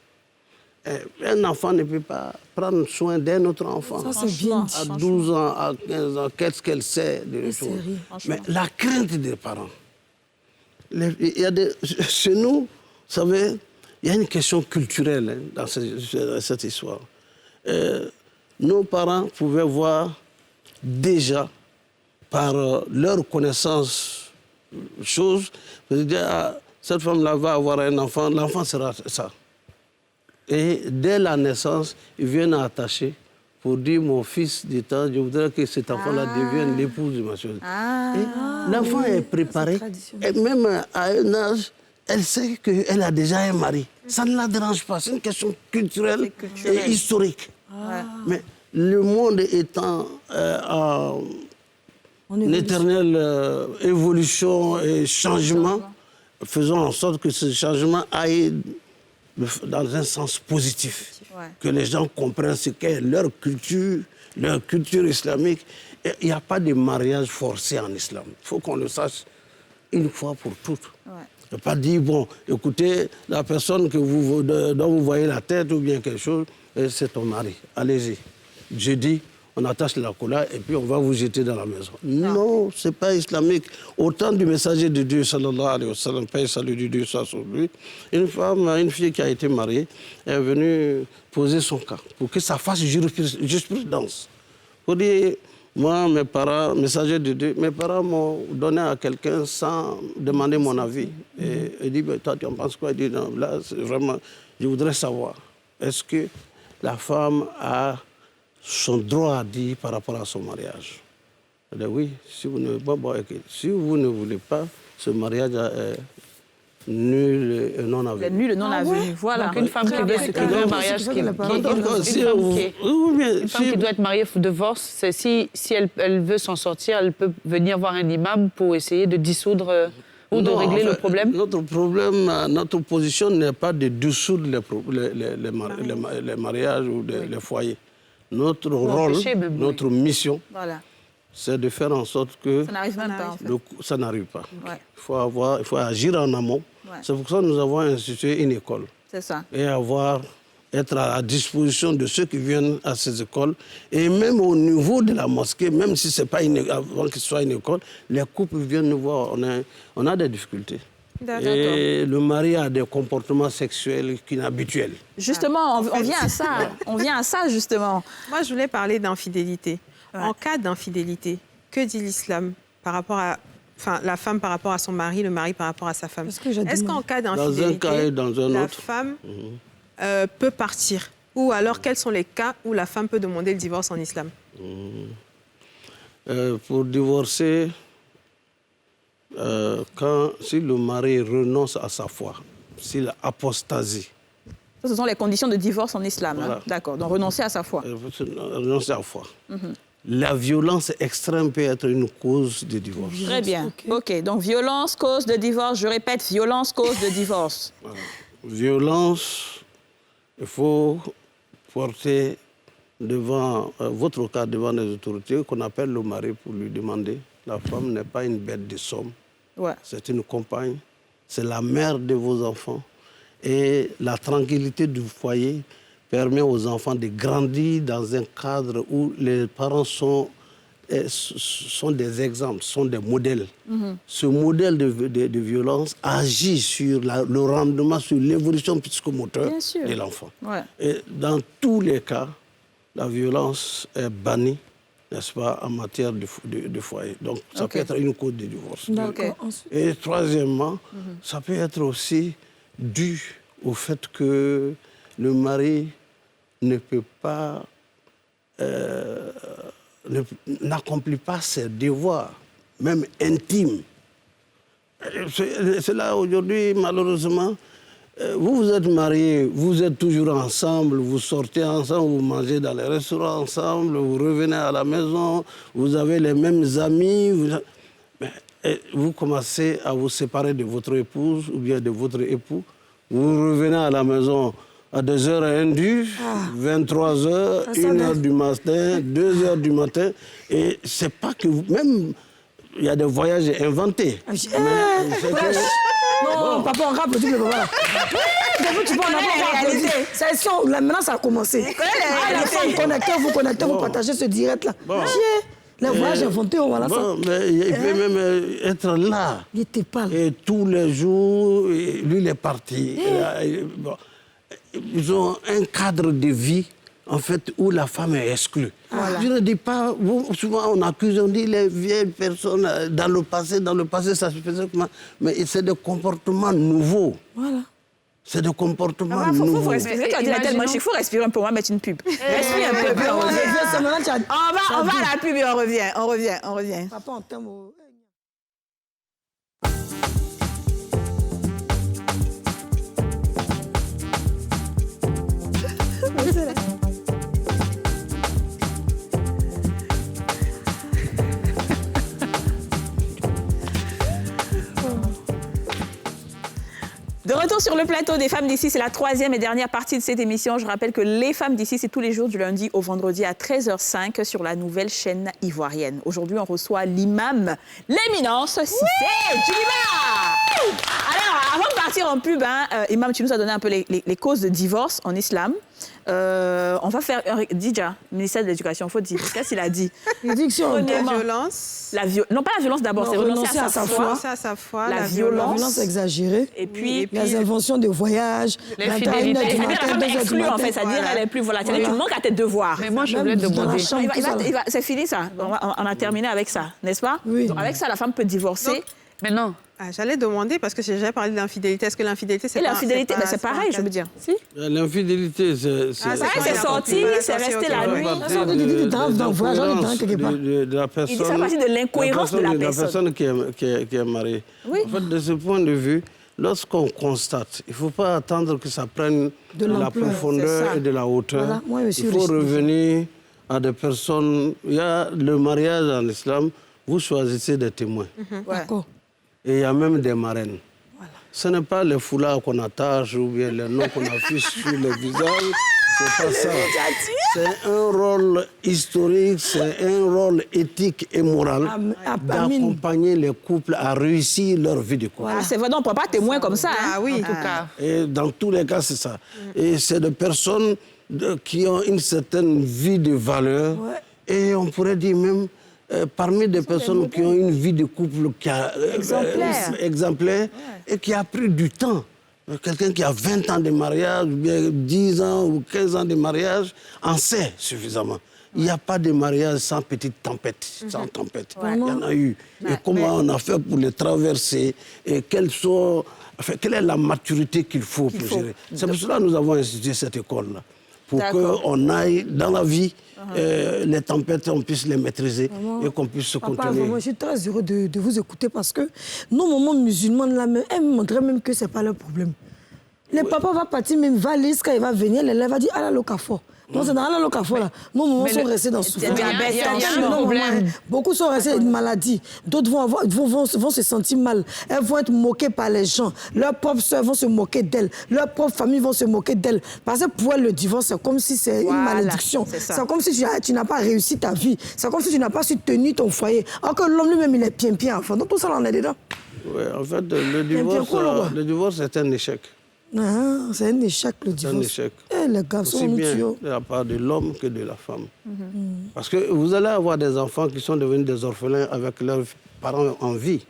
Un enfant ne peut pas prendre soin d'un autre enfant. Ça, c'est bien dit. À 12 ans, à 15 ans, qu'est-ce qu'elle sait de choses? Mais la crainte des parents. Chez nous, vous savez, il y a une question culturelle dans cette histoire. Nos parents pouvaient voir déjà, par leur connaissance, choses, cette femme-là va avoir un enfant, l'enfant sera ça. Et dès la naissance, ils viennent attacher pour dire, mon fils du temps, je voudrais que cet enfant-là devienne l'épouse de ma chose. L'enfant est préparé. Et même à un âge, elle sait qu'elle a déjà un mari. Ça ne la dérange pas. C'est une question culturelle et historique. Mais le monde étant en éternelle évolution et changement, faisons en sorte que ce changement aille dans un sens positif, que les gens comprennent ce qu'est leur culture islamique. Il n'y a pas de mariage forcé en islam. Il faut qu'on le sache une fois pour toutes. Ne pas dire, bon, écoutez, la personne dont vous voyez la tête ou bien quelque chose, c'est ton mari. Allez-y. Jeudi, on attache la cola et puis on va vous jeter dans la maison. Non, ce n'est pas islamique. Au temps du messager de Dieu, sallallahu alayhi wa sallam, paix et salut de Dieu soit sur lui, une fille qui a été mariée est venue poser son cas pour que ça fasse jurisprudence. Pour dire, moi, mes parents, messager de Dieu, mes parents m'ont donné à quelqu'un sans demander mon avis. Et il dit, toi, tu en penses quoi? Il dit, non, là, c'est vraiment, je voudrais savoir, est-ce que la femme a son droit à dire par rapport à son mariage. C'est-à-dire, oui, si vous ne voulez pas, ce mariage est nul et non avenu. Nul et non avenu, voilà. Donc une femme qui veut un mariage une femme qui doit être mariée divorce, c'est si elle veut s'en sortir, elle peut venir voir un imam pour essayer de dissoudre ou de régler le problème. Notre position n'est pas de dissoudre les mariages ou les foyers. Notre rôle, notre mission, c'est de faire en sorte que ça n'arrive même pas. Ça n'arrive pas. Ouais. Il faut agir en amont. Ouais. C'est pour ça que nous avons institué une école. C'est ça. Et être à la disposition de ceux qui viennent à ces écoles. Et même au niveau de la mosquée, même si ce n'est pas avant que ce soit une école, les couples viennent nous voir. On a des difficultés. Et le mari a des comportements sexuels inhabituels. Justement, on vient à ça. On vient à ça, justement. Moi, je voulais parler d'infidélité. Ouais. En cas d'infidélité, que dit l'islam par rapport à... Enfin, la femme par rapport à son mari, le mari par rapport à sa femme. Est-ce qu'en cas d'infidélité, la femme peut partir? Ou alors, quels sont les cas où la femme peut demander le divorce en islam? Pour divorcer, si le mari renonce à sa foi, s'il apostasie. Ce sont les conditions de divorce en islam. Voilà. Hein? D'accord, donc renoncer à sa foi. Renoncer à sa foi. La violence extrême peut être une cause de divorce. Très bien. OK. Donc, violence, cause de divorce. Je répète, violence, cause de divorce. Voilà. Violence, il faut porter votre cas devant les autorités qu'on appelle le mari pour lui demander. La femme n'est pas une bête de somme. Ouais. C'est une compagne. C'est la mère de vos enfants. Et la tranquillité du foyer permet aux enfants de grandir dans un cadre où les parents sont des exemples, sont des modèles. Ce modèle de violence agit sur le rendement, sur l'évolution psychomoteur de l'enfant. Ouais. Et dans tous les cas, la violence est bannie, n'est-ce pas, en matière de foyer. Donc, ça peut être une cause de divorce. Et troisièmement, ça peut être aussi dû au fait que le mari ne peut pas, n'accomplit pas ses devoirs, même intimes. C'est là aujourd'hui, malheureusement, vous êtes mariés, vous êtes toujours ensemble, vous sortez ensemble, vous mangez dans les restaurants ensemble, vous revenez à la maison, vous avez les mêmes amis, vous commencez à vous séparer de votre épouse ou bien de votre époux. Vous revenez à la maison à des heures indues, 23h, 1h du matin, 2h du matin. Et c'est pas que même, il y a des voyages inventés. Non, papa, on rappe le truc de papa. Tu peux en avoir réalité. Maintenant, ça a commencé. La femme connectée, vous partagez ce direct-là. Les voyages inventés, on va la faire. Mais il peut même être là. Il était pas là. Et tous les jours, lui, il est parti. Ils ont un cadre de vie, en fait, où la femme est exclue. Voilà. Je ne dis pas... Souvent, on accuse, on dit les vieilles personnes, dans le passé, ça se faisait comment. Mais c'est des comportements nouveaux. Voilà. C'est des comportements nouveaux. Faut respirer. Tu as dit tellement chic. Il faut respirer un peu. On va mettre une pub. Respire un peu. On va à la pub et on revient. Papa, on t'aime. De retour sur le plateau des Femmes d'ici, c'est la troisième et dernière partie de cette émission. Je rappelle que les Femmes d'ici, c'est tous les jours du lundi au vendredi à 13h05 sur la nouvelle chaîne ivoirienne. Aujourd'hui, on reçoit l'imam, l'éminence Cissé Djiliba. Alors, avant de partir en pub, imam, tu nous as donné un peu les causes de divorce en islam. On va faire... Dija, ministère de l'Éducation, il faut dire. Qu'est-ce qu'il a dit? Il dit que si on la violence... Non, pas la violence d'abord, c'est renoncer à sa foi. La violence exagérée. Et puis les inventions de voyage. L'infidélité. C'est-à-dire la femme est exclue, en fait. C'est-à-dire elle est plus... Voilà. C'est-à-dire tu manques à tes devoirs. Mais moi, je voulais demander... C'est fini, ça. On a terminé avec ça, n'est-ce pas? Oui. Donc, avec ça, la femme peut divorcer. Mais non. J'allais demander, parce que j'ai déjà parlé de l'infidélité. Est-ce que l'infidélité, c'est Et l'infidélité, c'est pareil, je veux dire. Si. L'infidélité, c'est sorti, c'est resté la nuit. De la personne. Il fait partie de l'incohérence de la personne qui est mariée. Oui. En fait, de ce point de vue, lorsqu'on constate, il ne faut pas attendre que ça prenne de la profondeur et de la hauteur. Voilà. Moi aussi, il faut revenir à des personnes. Il y a le mariage en islam, vous choisissez des témoins. D'accord. Et il y a même des marraines. Voilà. Ce n'est pas les foulards qu'on attache ou bien les noms qu'on affiche sur le visage. C'est pas ça. C'est un rôle historique, c'est un rôle éthique et moral d'accompagner les couples à réussir leur vie de couple. Voilà. C'est vrai, on ne prend pas témoin comme ça. Ah oui. En tout cas. Et dans tous les cas, c'est ça. Et c'est des personnes qui ont une certaine vie de valeur. Ouais. Et on pourrait dire même... parmi des personnes qui ont une vie de couple exemplaire et qui a pris du temps. Quelqu'un qui a 20 ans de mariage, ou bien 10 ans ou 15 ans de mariage, en sait suffisamment. Il n'y a pas de mariage sans petite tempête, sans tempête. Il y en a eu. Et comment on a fait pour les traverser et quelle est la maturité qu'il faut pour gérer. C'est pour cela que nous avons institué cette école-là. Pour qu'on aille dans la vie, les tempêtes, on puisse les maîtriser et qu'on puisse se contenir. Vraiment, je suis très heureux de vous écouter parce que nos mamans musulmanes, là, elles me montraient même que ce n'est pas leur problème. Les papas vont partir, même valise, quand il va venir, l'élève va dire « Ah là, le café ». Donc, c'est dans le café, là. Nos mamans sont restés dans ce Il y a un problème. Beaucoup sont restés avec une maladie. D'autres vont se sentir mal. Elles vont être moquées par les gens. Leurs propres soeurs vont se moquer d'elles. Leurs propres familles vont se moquer d'elles. Parce que pour elles, le divorce, c'est comme si c'est une malédiction. C'est comme si tu n'as pas réussi ta vie. C'est comme si tu n'as pas su tenir ton foyer. Alors que l'homme lui-même, il est bien enfant. Donc, tout ça, on est dedans. Oui, en fait, le divorce est un échec. Ah, c'est un échec, le divorce. C'est un échec. Et les garçons, aussi bien de la part de l'homme que de la femme. Parce que vous allez avoir des enfants qui sont devenus des orphelins avec leurs parents en vie.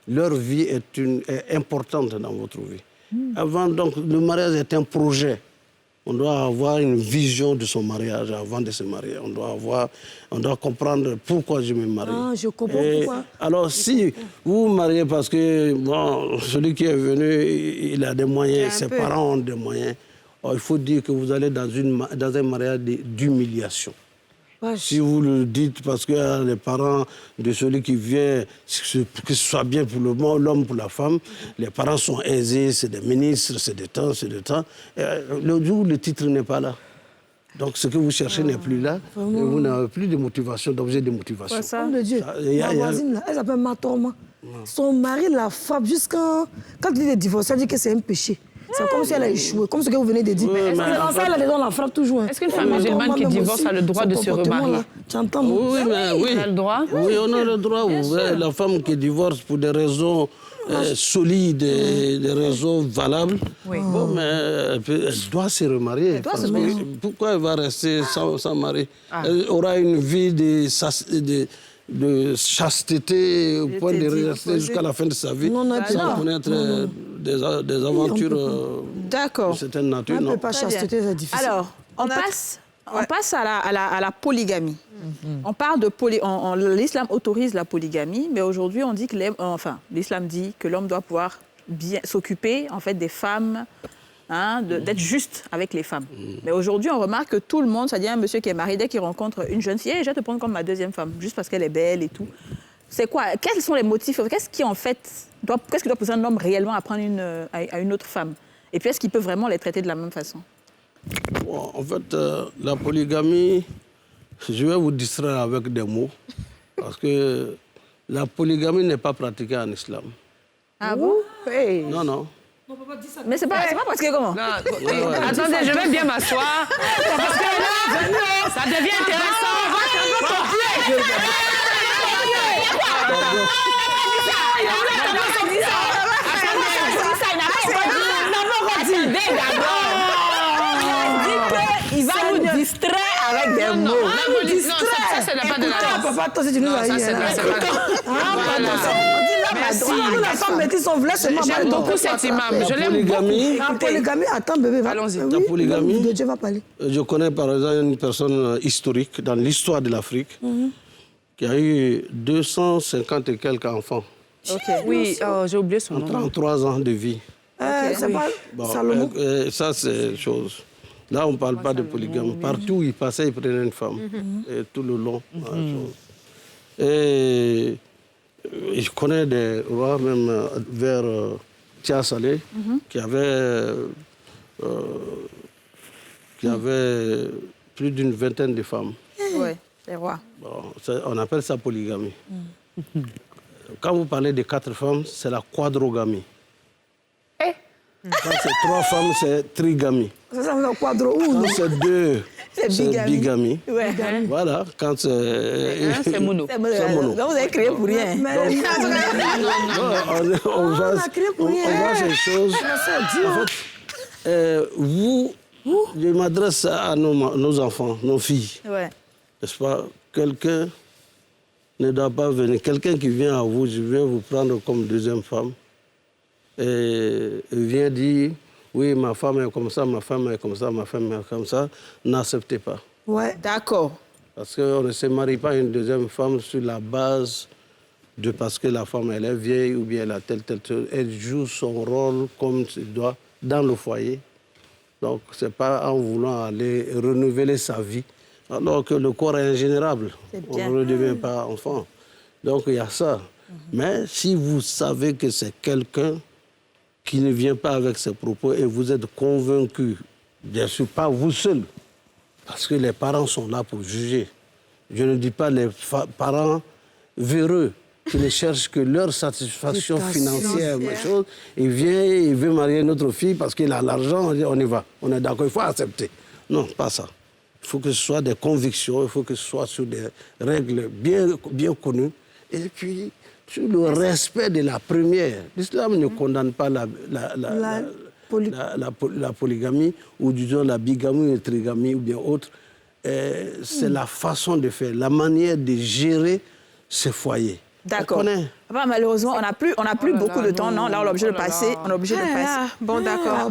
Leur vie est importante dans votre vie. Avant, donc, le mariage est un projet. On doit avoir une vision de son mariage avant de se marier. On doit comprendre pourquoi je me marie. Ah, je comprends pourquoi. Alors, si vous vous mariez parce que celui qui est venu, il a des moyens, ses parents ont des moyens, il faut dire que vous allez dans un mariage d'humiliation. Si vous le dites parce que les parents de celui qui vient, que ce soit bien pour l'homme, pour la femme, les parents sont aisés, c'est des ministres, c'est des temps. Le jour où le titre n'est pas là. Donc ce que vous cherchez n'est plus là, et vous n'avez plus de motivation, d'objet de motivation. Comme de Dieu. Ma voisine, là, elle s'appelle Matorma. Son mari la frappe jusqu'à... Quand il est divorcé, elle dit que c'est un péché. C'est comme si elle a échoué, comme ce que vous venez de dire. L'enfant, elle a la frappe toujours. Est-ce qu'une femme musulmane qui divorce a le droit de se remarier? Tu entends? Oui. On a le droit? Oui, on a le droit. La femme qui divorce pour des raisons solides, des raisons valables, mais elle doit se remarier. Pourquoi elle va rester sans mari? Elle aura une vie de chasteté au point de rester jusqu'à la fin de sa vie. Non, sans connaître des aventures de certaine nature. On ne peut pas chasteté, c'est difficile. Alors, on passe à la polygamie. On parle de l'islam autorise la polygamie, mais aujourd'hui on dit que l'islam dit que l'homme doit pouvoir bien s'occuper en fait des femmes, d'être juste avec les femmes. Mais aujourd'hui on remarque que tout le monde, c'est-à-dire un monsieur qui est marié, dès qu'il rencontre une jeune fille, je vais te prendre comme ma deuxième femme, juste parce qu'elle est belle et tout. C'est quoi? Quels sont les motifs? Qu'est-ce qui doit pousser un homme réellement à prendre à une autre femme? Et puis est-ce qu'il peut vraiment les traiter de la même façon? Bon, en fait, la polygamie, je vais vous distraire avec des mots, parce que la polygamie n'est pas pratiquée en islam. Ah bon? Hey. Non. Mais c'est pas pratiqué comment? Attendez, je vais bien m'asseoir, parce que là, ça devient intéressant. Il va nous distraire avec des mots. Non, ça, c'est la part de la... Papa, toi, si tu nous as ça, c'est Merci. La femme métisse son vlé, c'est j'aime beaucoup cet imam. Je l'aime beaucoup. La polygamie, attends, bébé, va. Allons-y. La polygamie, Dieu va parler. Je connais par exemple une personne historique dans l'histoire de l'Afrique qui a eu 250 et quelques enfants Oui, j'ai oublié son nom. 33 ans de vie. C'est pas Bon, Salomon. ça, c'est chose. Là, on ne parle pas de polygamie. Partout où il passait, il prenait une femme. Et tout le long. Et je connais des rois, même vers Tia Salé, qui avaient plus d'une vingtaine de femmes. Oui, les rois. Bon, on appelle ça polygamie. Quand vous parlez de 4 femmes, c'est la quadrogamie. Quand c'est 3 femmes, c'est trigamie. Ça veut dire quadro Quand ou c'est 2, C'est c'est bigamie. bigamie. Ouais. Voilà, quand c'est... C'est mono. C'est mono. C'est mono. Donc, vous avez créé pour rien. Mais on va a créé pour rien. ces choses. En fait, je m'adresse à nos enfants, nos filles. Ouais. N'est-ce pas? Quelqu'un ne doit pas venir. Quelqu'un qui vient à vous, je viens vous prendre comme deuxième femme. Et vient dire, oui, ma femme est comme ça, ma femme est comme ça, ma femme est comme ça. N'acceptez pas. Ouais. D'accord. Parce qu'on ne se marie pas à une deuxième femme sur la base de parce que la femme, elle est vieille ou bien elle a telle chose. Elle joue son rôle comme il doit dans le foyer. Donc, ce n'est pas en voulant aller renouveler sa vie, alors que le corps est ingénérable. On ne redevient pas enfant. Donc, il y a ça. Mais si vous savez que c'est quelqu'un qui ne vient pas avec ses propos et vous êtes convaincu, bien sûr, pas vous seul, parce que les parents sont là pour juger. Je ne dis pas les parents véreux qui ne cherchent que leur satisfaction financière, chose. Il vient, il veut marier notre fille parce qu'il a l'argent, on y va. On est d'accord, il faut accepter. Non, pas ça. Il faut que ce soit des convictions, il faut que ce soit sur des règles bien connues. Et puis, sur le respect de la première. L'islam ne condamne pas la polygamie ou disons la bigamie ou la trigamie ou bien autre. C'est la façon de faire, la manière de gérer ce foyer. D'accord. Malheureusement, on n'a plus beaucoup de temps. Non, là, on est obligé de passer. On est obligé de passer. Bon, d'accord.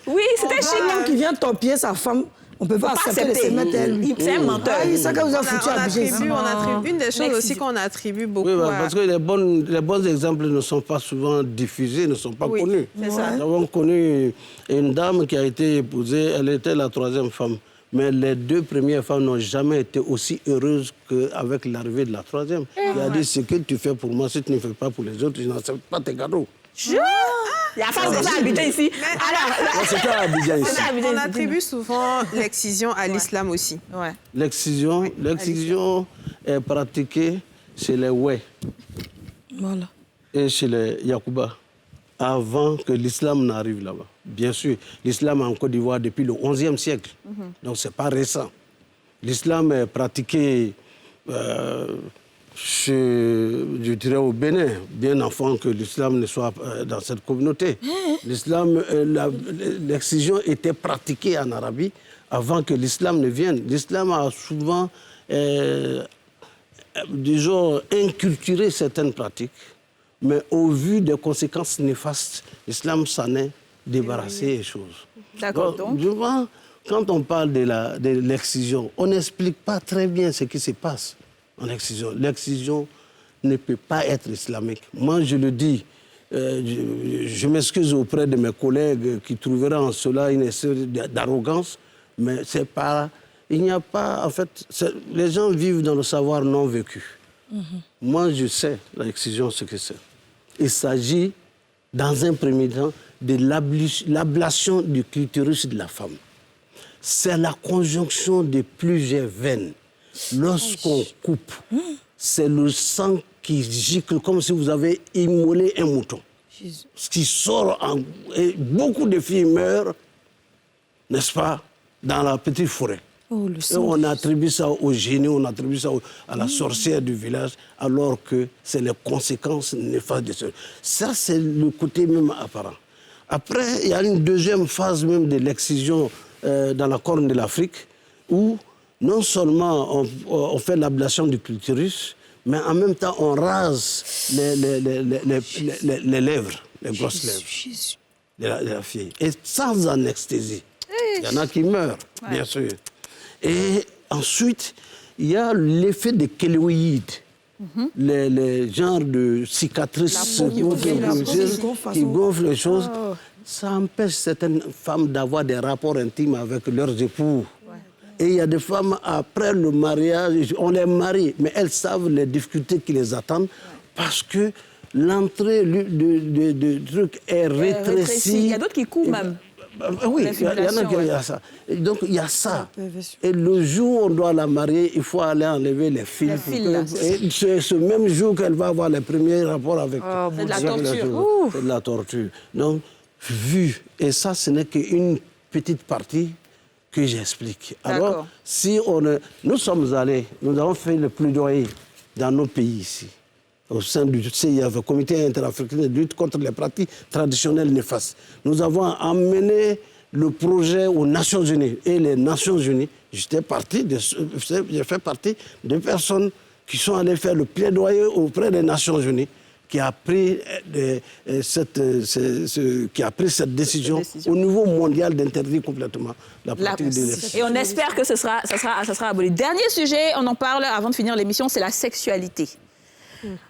Oui, c'était chic. Quelqu'un qui vient torpiller sa femme, on ne peut pas accepter de se mettre elle. C'est un menteur. Ça que vous a foutu à Abidjan. Une des choses aussi qu'on attribue beaucoup oui, à... parce que les bons exemples ne sont pas souvent diffusés, ne sont pas connus. C'est ça. Nous avons connu une dame qui a été épousée, elle était la 3e femme. Mais les 2 premières femmes n'ont jamais été aussi heureuses qu'avec l'arrivée de la 3e. Elle a dit, ce que tu fais pour moi, si tu ne fais pas pour les autres, je n'accepte pas tes cadeaux. Il y a ça, c'est ça, Abidjan ici. C'était à Abidjan ici. On attribue souvent l'excision à l'islam aussi. Ouais. L'excision est pratiquée chez les Oué et chez les Yakuba avant que l'islam n'arrive là-bas. Bien sûr, l'islam en Côte d'Ivoire depuis le XIe siècle, donc ce n'est pas récent. L'islam est pratiqué, je dirais au Bénin, bien avant que l'islam ne soit dans cette communauté. L'excision était pratiquée en Arabie avant que l'islam ne vienne. L'islam a souvent, disons, inculturé certaines pratiques, mais au vu des conséquences néfastes, l'islam s'en est débarrassé des choses. D'accord, donc. Quand on parle de l'excision, on n'explique pas très bien ce qui se passe en excision. L'excision ne peut pas être islamique. Moi, je le dis, je m'excuse auprès de mes collègues qui trouveraient en cela une espèce d'arrogance, mais c'est pas... Il n'y a pas... En fait, les gens vivent dans le savoir non vécu. Moi, je sais l'excision, ce que c'est. Il s'agit, dans un premier temps, de l'ablation du clitoris de la femme. C'est la conjonction de plusieurs veines. Lorsqu'on coupe, c'est le sang qui gicle comme si vous avez immolé un mouton. Ce qui sort et beaucoup de filles meurent, n'est-ce pas, dans la petite forêt. Et on attribue ça au génie, on attribue ça à la sorcière du village, alors que c'est les conséquences néfastes de ça. Ça, c'est le côté même apparent. Après, il y a une deuxième phase même de l'excision dans la corne de l'Afrique, où non seulement on fait l'ablation du clitoris, mais en même temps on rase les lèvres, les grosses lèvres de la fille. Et sans anesthésie. Il y en a qui meurent, bien sûr. Et ensuite, il y a l'effet des kéloïdes. les genres de cicatrices qui gonflent les choses, ça empêche certaines femmes d'avoir des rapports intimes avec leurs époux. Et il y a des femmes, après le mariage, on les marie, mais elles savent les difficultés qui les attendent parce que l'entrée de truc est rétrécie. Il y a d'autres qui courent même. Oui, il y en a qui ont ça. Et donc, il y a ça. Et le jour où on doit la marier, il faut aller enlever les fils. Et c'est ce même jour qu'elle va avoir les premiers rapports avec toi. C'est de la torture. C'est de la torture. Donc, et ça, ce n'est qu'une petite partie que j'explique. Alors, si nous sommes allés, nous avons fait le plaidoyer dans nos pays ici, au sein du CIF, Comité interafricain de lutte contre les pratiques traditionnelles néfastes. Nous avons amené le projet aux Nations Unies. Et les Nations Unies, j'ai fait partie des personnes qui sont allées faire le plaidoyer auprès des Nations Unies, qui a pris cette décision au niveau mondial d'interdire complètement la pratique de l'EFS. Et on espère que ça sera aboli. Dernier sujet, on en parle avant de finir l'émission, c'est la sexualité.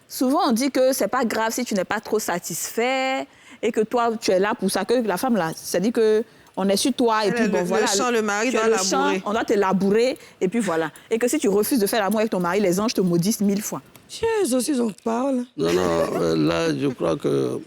Souvent, on dit que c'est pas grave si tu n'es pas trop satisfait et que toi, tu es là pour ça, que la femme, là, c'est-à-dire qu'on est sur toi et puis bon, voilà. Le mari doit labourer. On doit te labourer et puis voilà. Et que si tu refuses de faire l'amour avec ton mari, les anges te maudissent 1000 fois. Tiens, aussi, on parle. Non, là, je crois que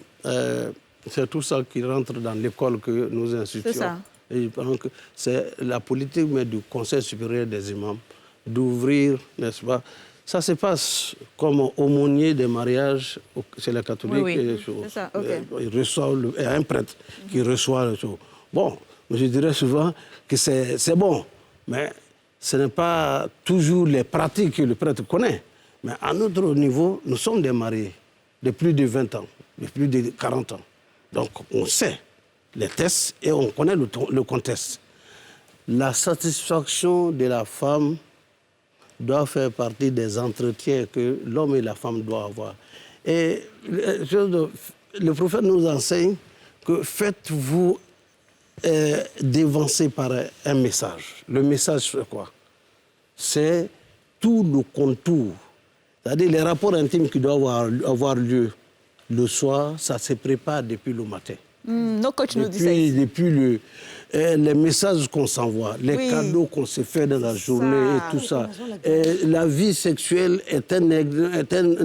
c'est tout ça qui rentre dans l'école que nous instituons. C'est ça. Et je pense que c'est la politique mais du Conseil supérieur des imams d'ouvrir, n'est-ce pas? Ça se passe comme aumônier des mariages chez les catholiques. Oui. C'est ça, ok. Il reçoit un prêtre qui reçoit le choses. Bon, je dirais souvent que c'est bon, mais ce n'est pas toujours les pratiques que le prêtre connaît. Mais à notre niveau, nous sommes des mariés de plus de 20 ans, de plus de 40 ans. Donc, on sait les tests et on connaît le contexte. La satisfaction de la femme doit faire partie des entretiens que l'homme et la femme doivent avoir. Et le prophète nous enseigne que faites-vous dévancer par un message. Le message, c'est quoi? C'est tout le contour. C'est-à-dire les rapports intimes qui doivent avoir lieu le soir, ça se prépare depuis le matin. Nos coachs nous disent ça. Depuis les messages qu'on s'envoie, les cadeaux qu'on se fait dans la journée et tout ça. Et la vie sexuelle est un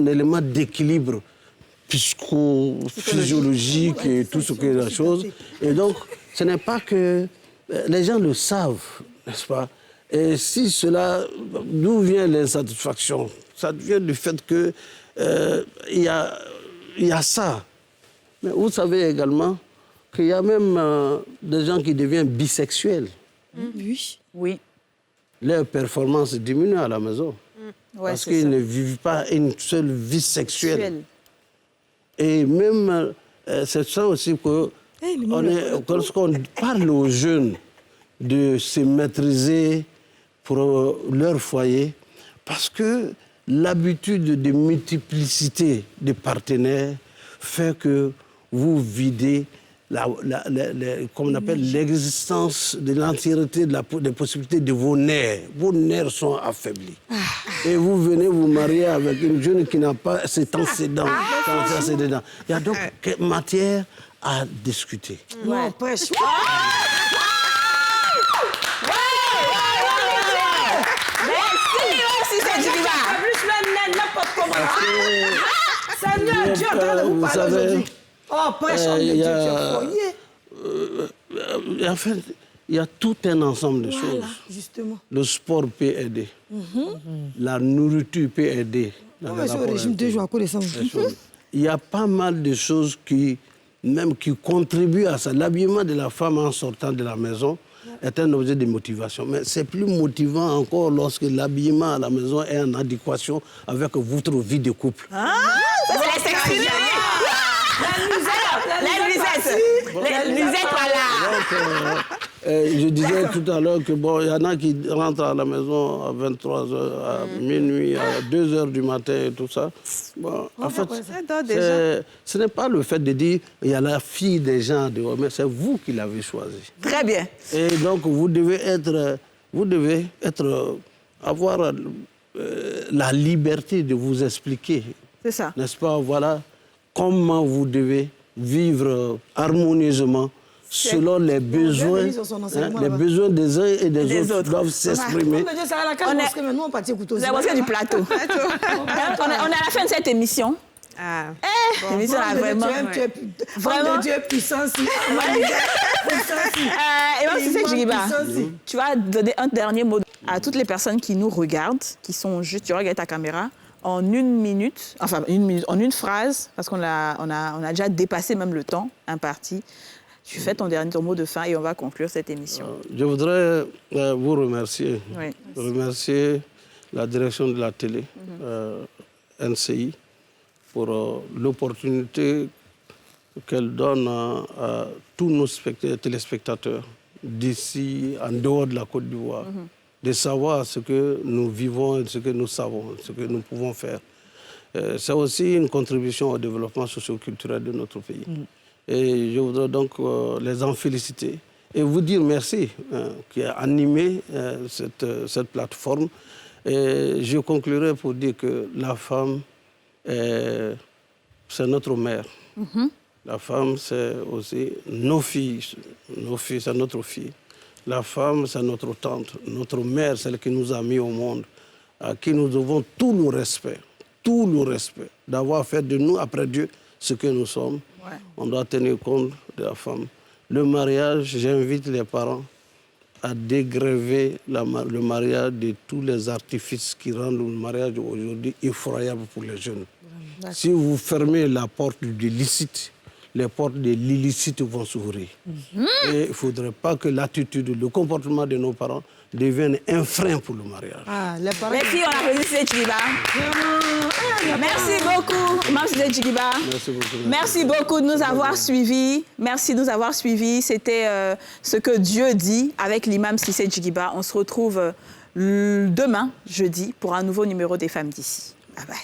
élément d'équilibre psychophysiologique et tout ce que la chose. Et donc, ce n'est pas que les gens le savent, n'est-ce pas? Et si cela, d'où vient l'insatisfaction? Ça vient du fait qu'il y a ça. Mais vous savez également qu'il y a même des gens qui deviennent bisexuels. Oui. Leur performance diminue à la maison. Parce qu'ils ne vivent pas une seule vie sexuelle. Et même, c'est ça aussi que lorsqu'on parle aux jeunes de se maîtriser pour leur foyer, parce que l'habitude de multiplicité de partenaires fait que vous videz comme on appelle l'existence de l'entièreté des possibilités de vos nerfs. Vos nerfs sont affaiblis. Et vous venez vous marier avec une jeune qui n'a pas cet antécédent. Il y a donc matière à discuter. Non, prêche. Seigneur Dieu, vous parlez aujourd'hui. Oh, prêche, en fait, il y a tout un ensemble de choses. Justement. Le sport peut aider. La nourriture peut aider. Il y a pas mal de choses qui contribuent à ça. L'habillement de la femme en sortant de la maison est un objet de motivation. Mais c'est plus motivant encore lorsque l'habillement à la maison est en adéquation avec votre vie de couple. Ça, c'est la sexualité. La nuisette, voilà. Je disais tout à l'heure que il y en a qui rentrent à la maison à 23h, à minuit, à 2h du matin et tout ça. Bon, en fait, ce n'est pas le fait de dire il y a la fille des gens dehors, mais c'est vous qui l'avez choisi. Très bien. Et donc vous devez avoir la liberté de vous expliquer. C'est ça. N'est-ce pas? Voilà comment vous devez vivre harmonieusement selon les besoins, les besoins des uns et des autres doivent s'exprimer. Vous avez du plateau. On est à la fin de cette émission. L'émission a vraiment... Vraiment, Dieu puissant. Et même si Djigiba, tu vas donner un dernier mot à toutes les personnes qui nous regardent, qui sont juste, tu regardes ta caméra, en une minute, en une phrase, parce qu'on a déjà dépassé même le temps imparti. Tu fais ton mot de fin et on va conclure cette émission. Je voudrais vous remercier. Oui. Remercier la direction de la télé, NCI, pour l'opportunité qu'elle donne à tous nos téléspectateurs d'ici, en dehors de la Côte d'Ivoire, de savoir ce que nous vivons et ce que nous savons, ce que nous pouvons faire. C'est aussi une contribution au développement socio-culturel de notre pays. Et je voudrais donc les en féliciter et vous dire merci qui a animé cette plateforme. Et je conclurai pour dire que la femme, c'est notre mère. La femme, c'est aussi nos filles. Nos filles, c'est notre fille. La femme, c'est notre tante, notre mère, celle qui nous a mis au monde, à qui nous devons tout le respect, d'avoir fait de nous, après Dieu, ce que nous sommes. Ouais. On doit tenir compte de la femme. Le mariage, j'invite les parents à dégrever le mariage de tous les artifices qui rendent le mariage aujourd'hui effroyable pour les jeunes. Si vous fermez la porte du licite, les portes de l'illicite vont s'ouvrir. Et il ne faudrait pas que l'attitude, le comportement de nos parents devienne un frein pour le mariage. Les filles, on applaudit Cissé Djigiba. Merci beaucoup, Imam Cissé Djigiba. Merci beaucoup. Merci beaucoup de nous avoir suivis. Merci de nous avoir suivis. C'était ce que Dieu dit avec l'imam Cissé Djigiba. On se retrouve demain, jeudi, pour un nouveau numéro des Femmes d'ici. Bye bye.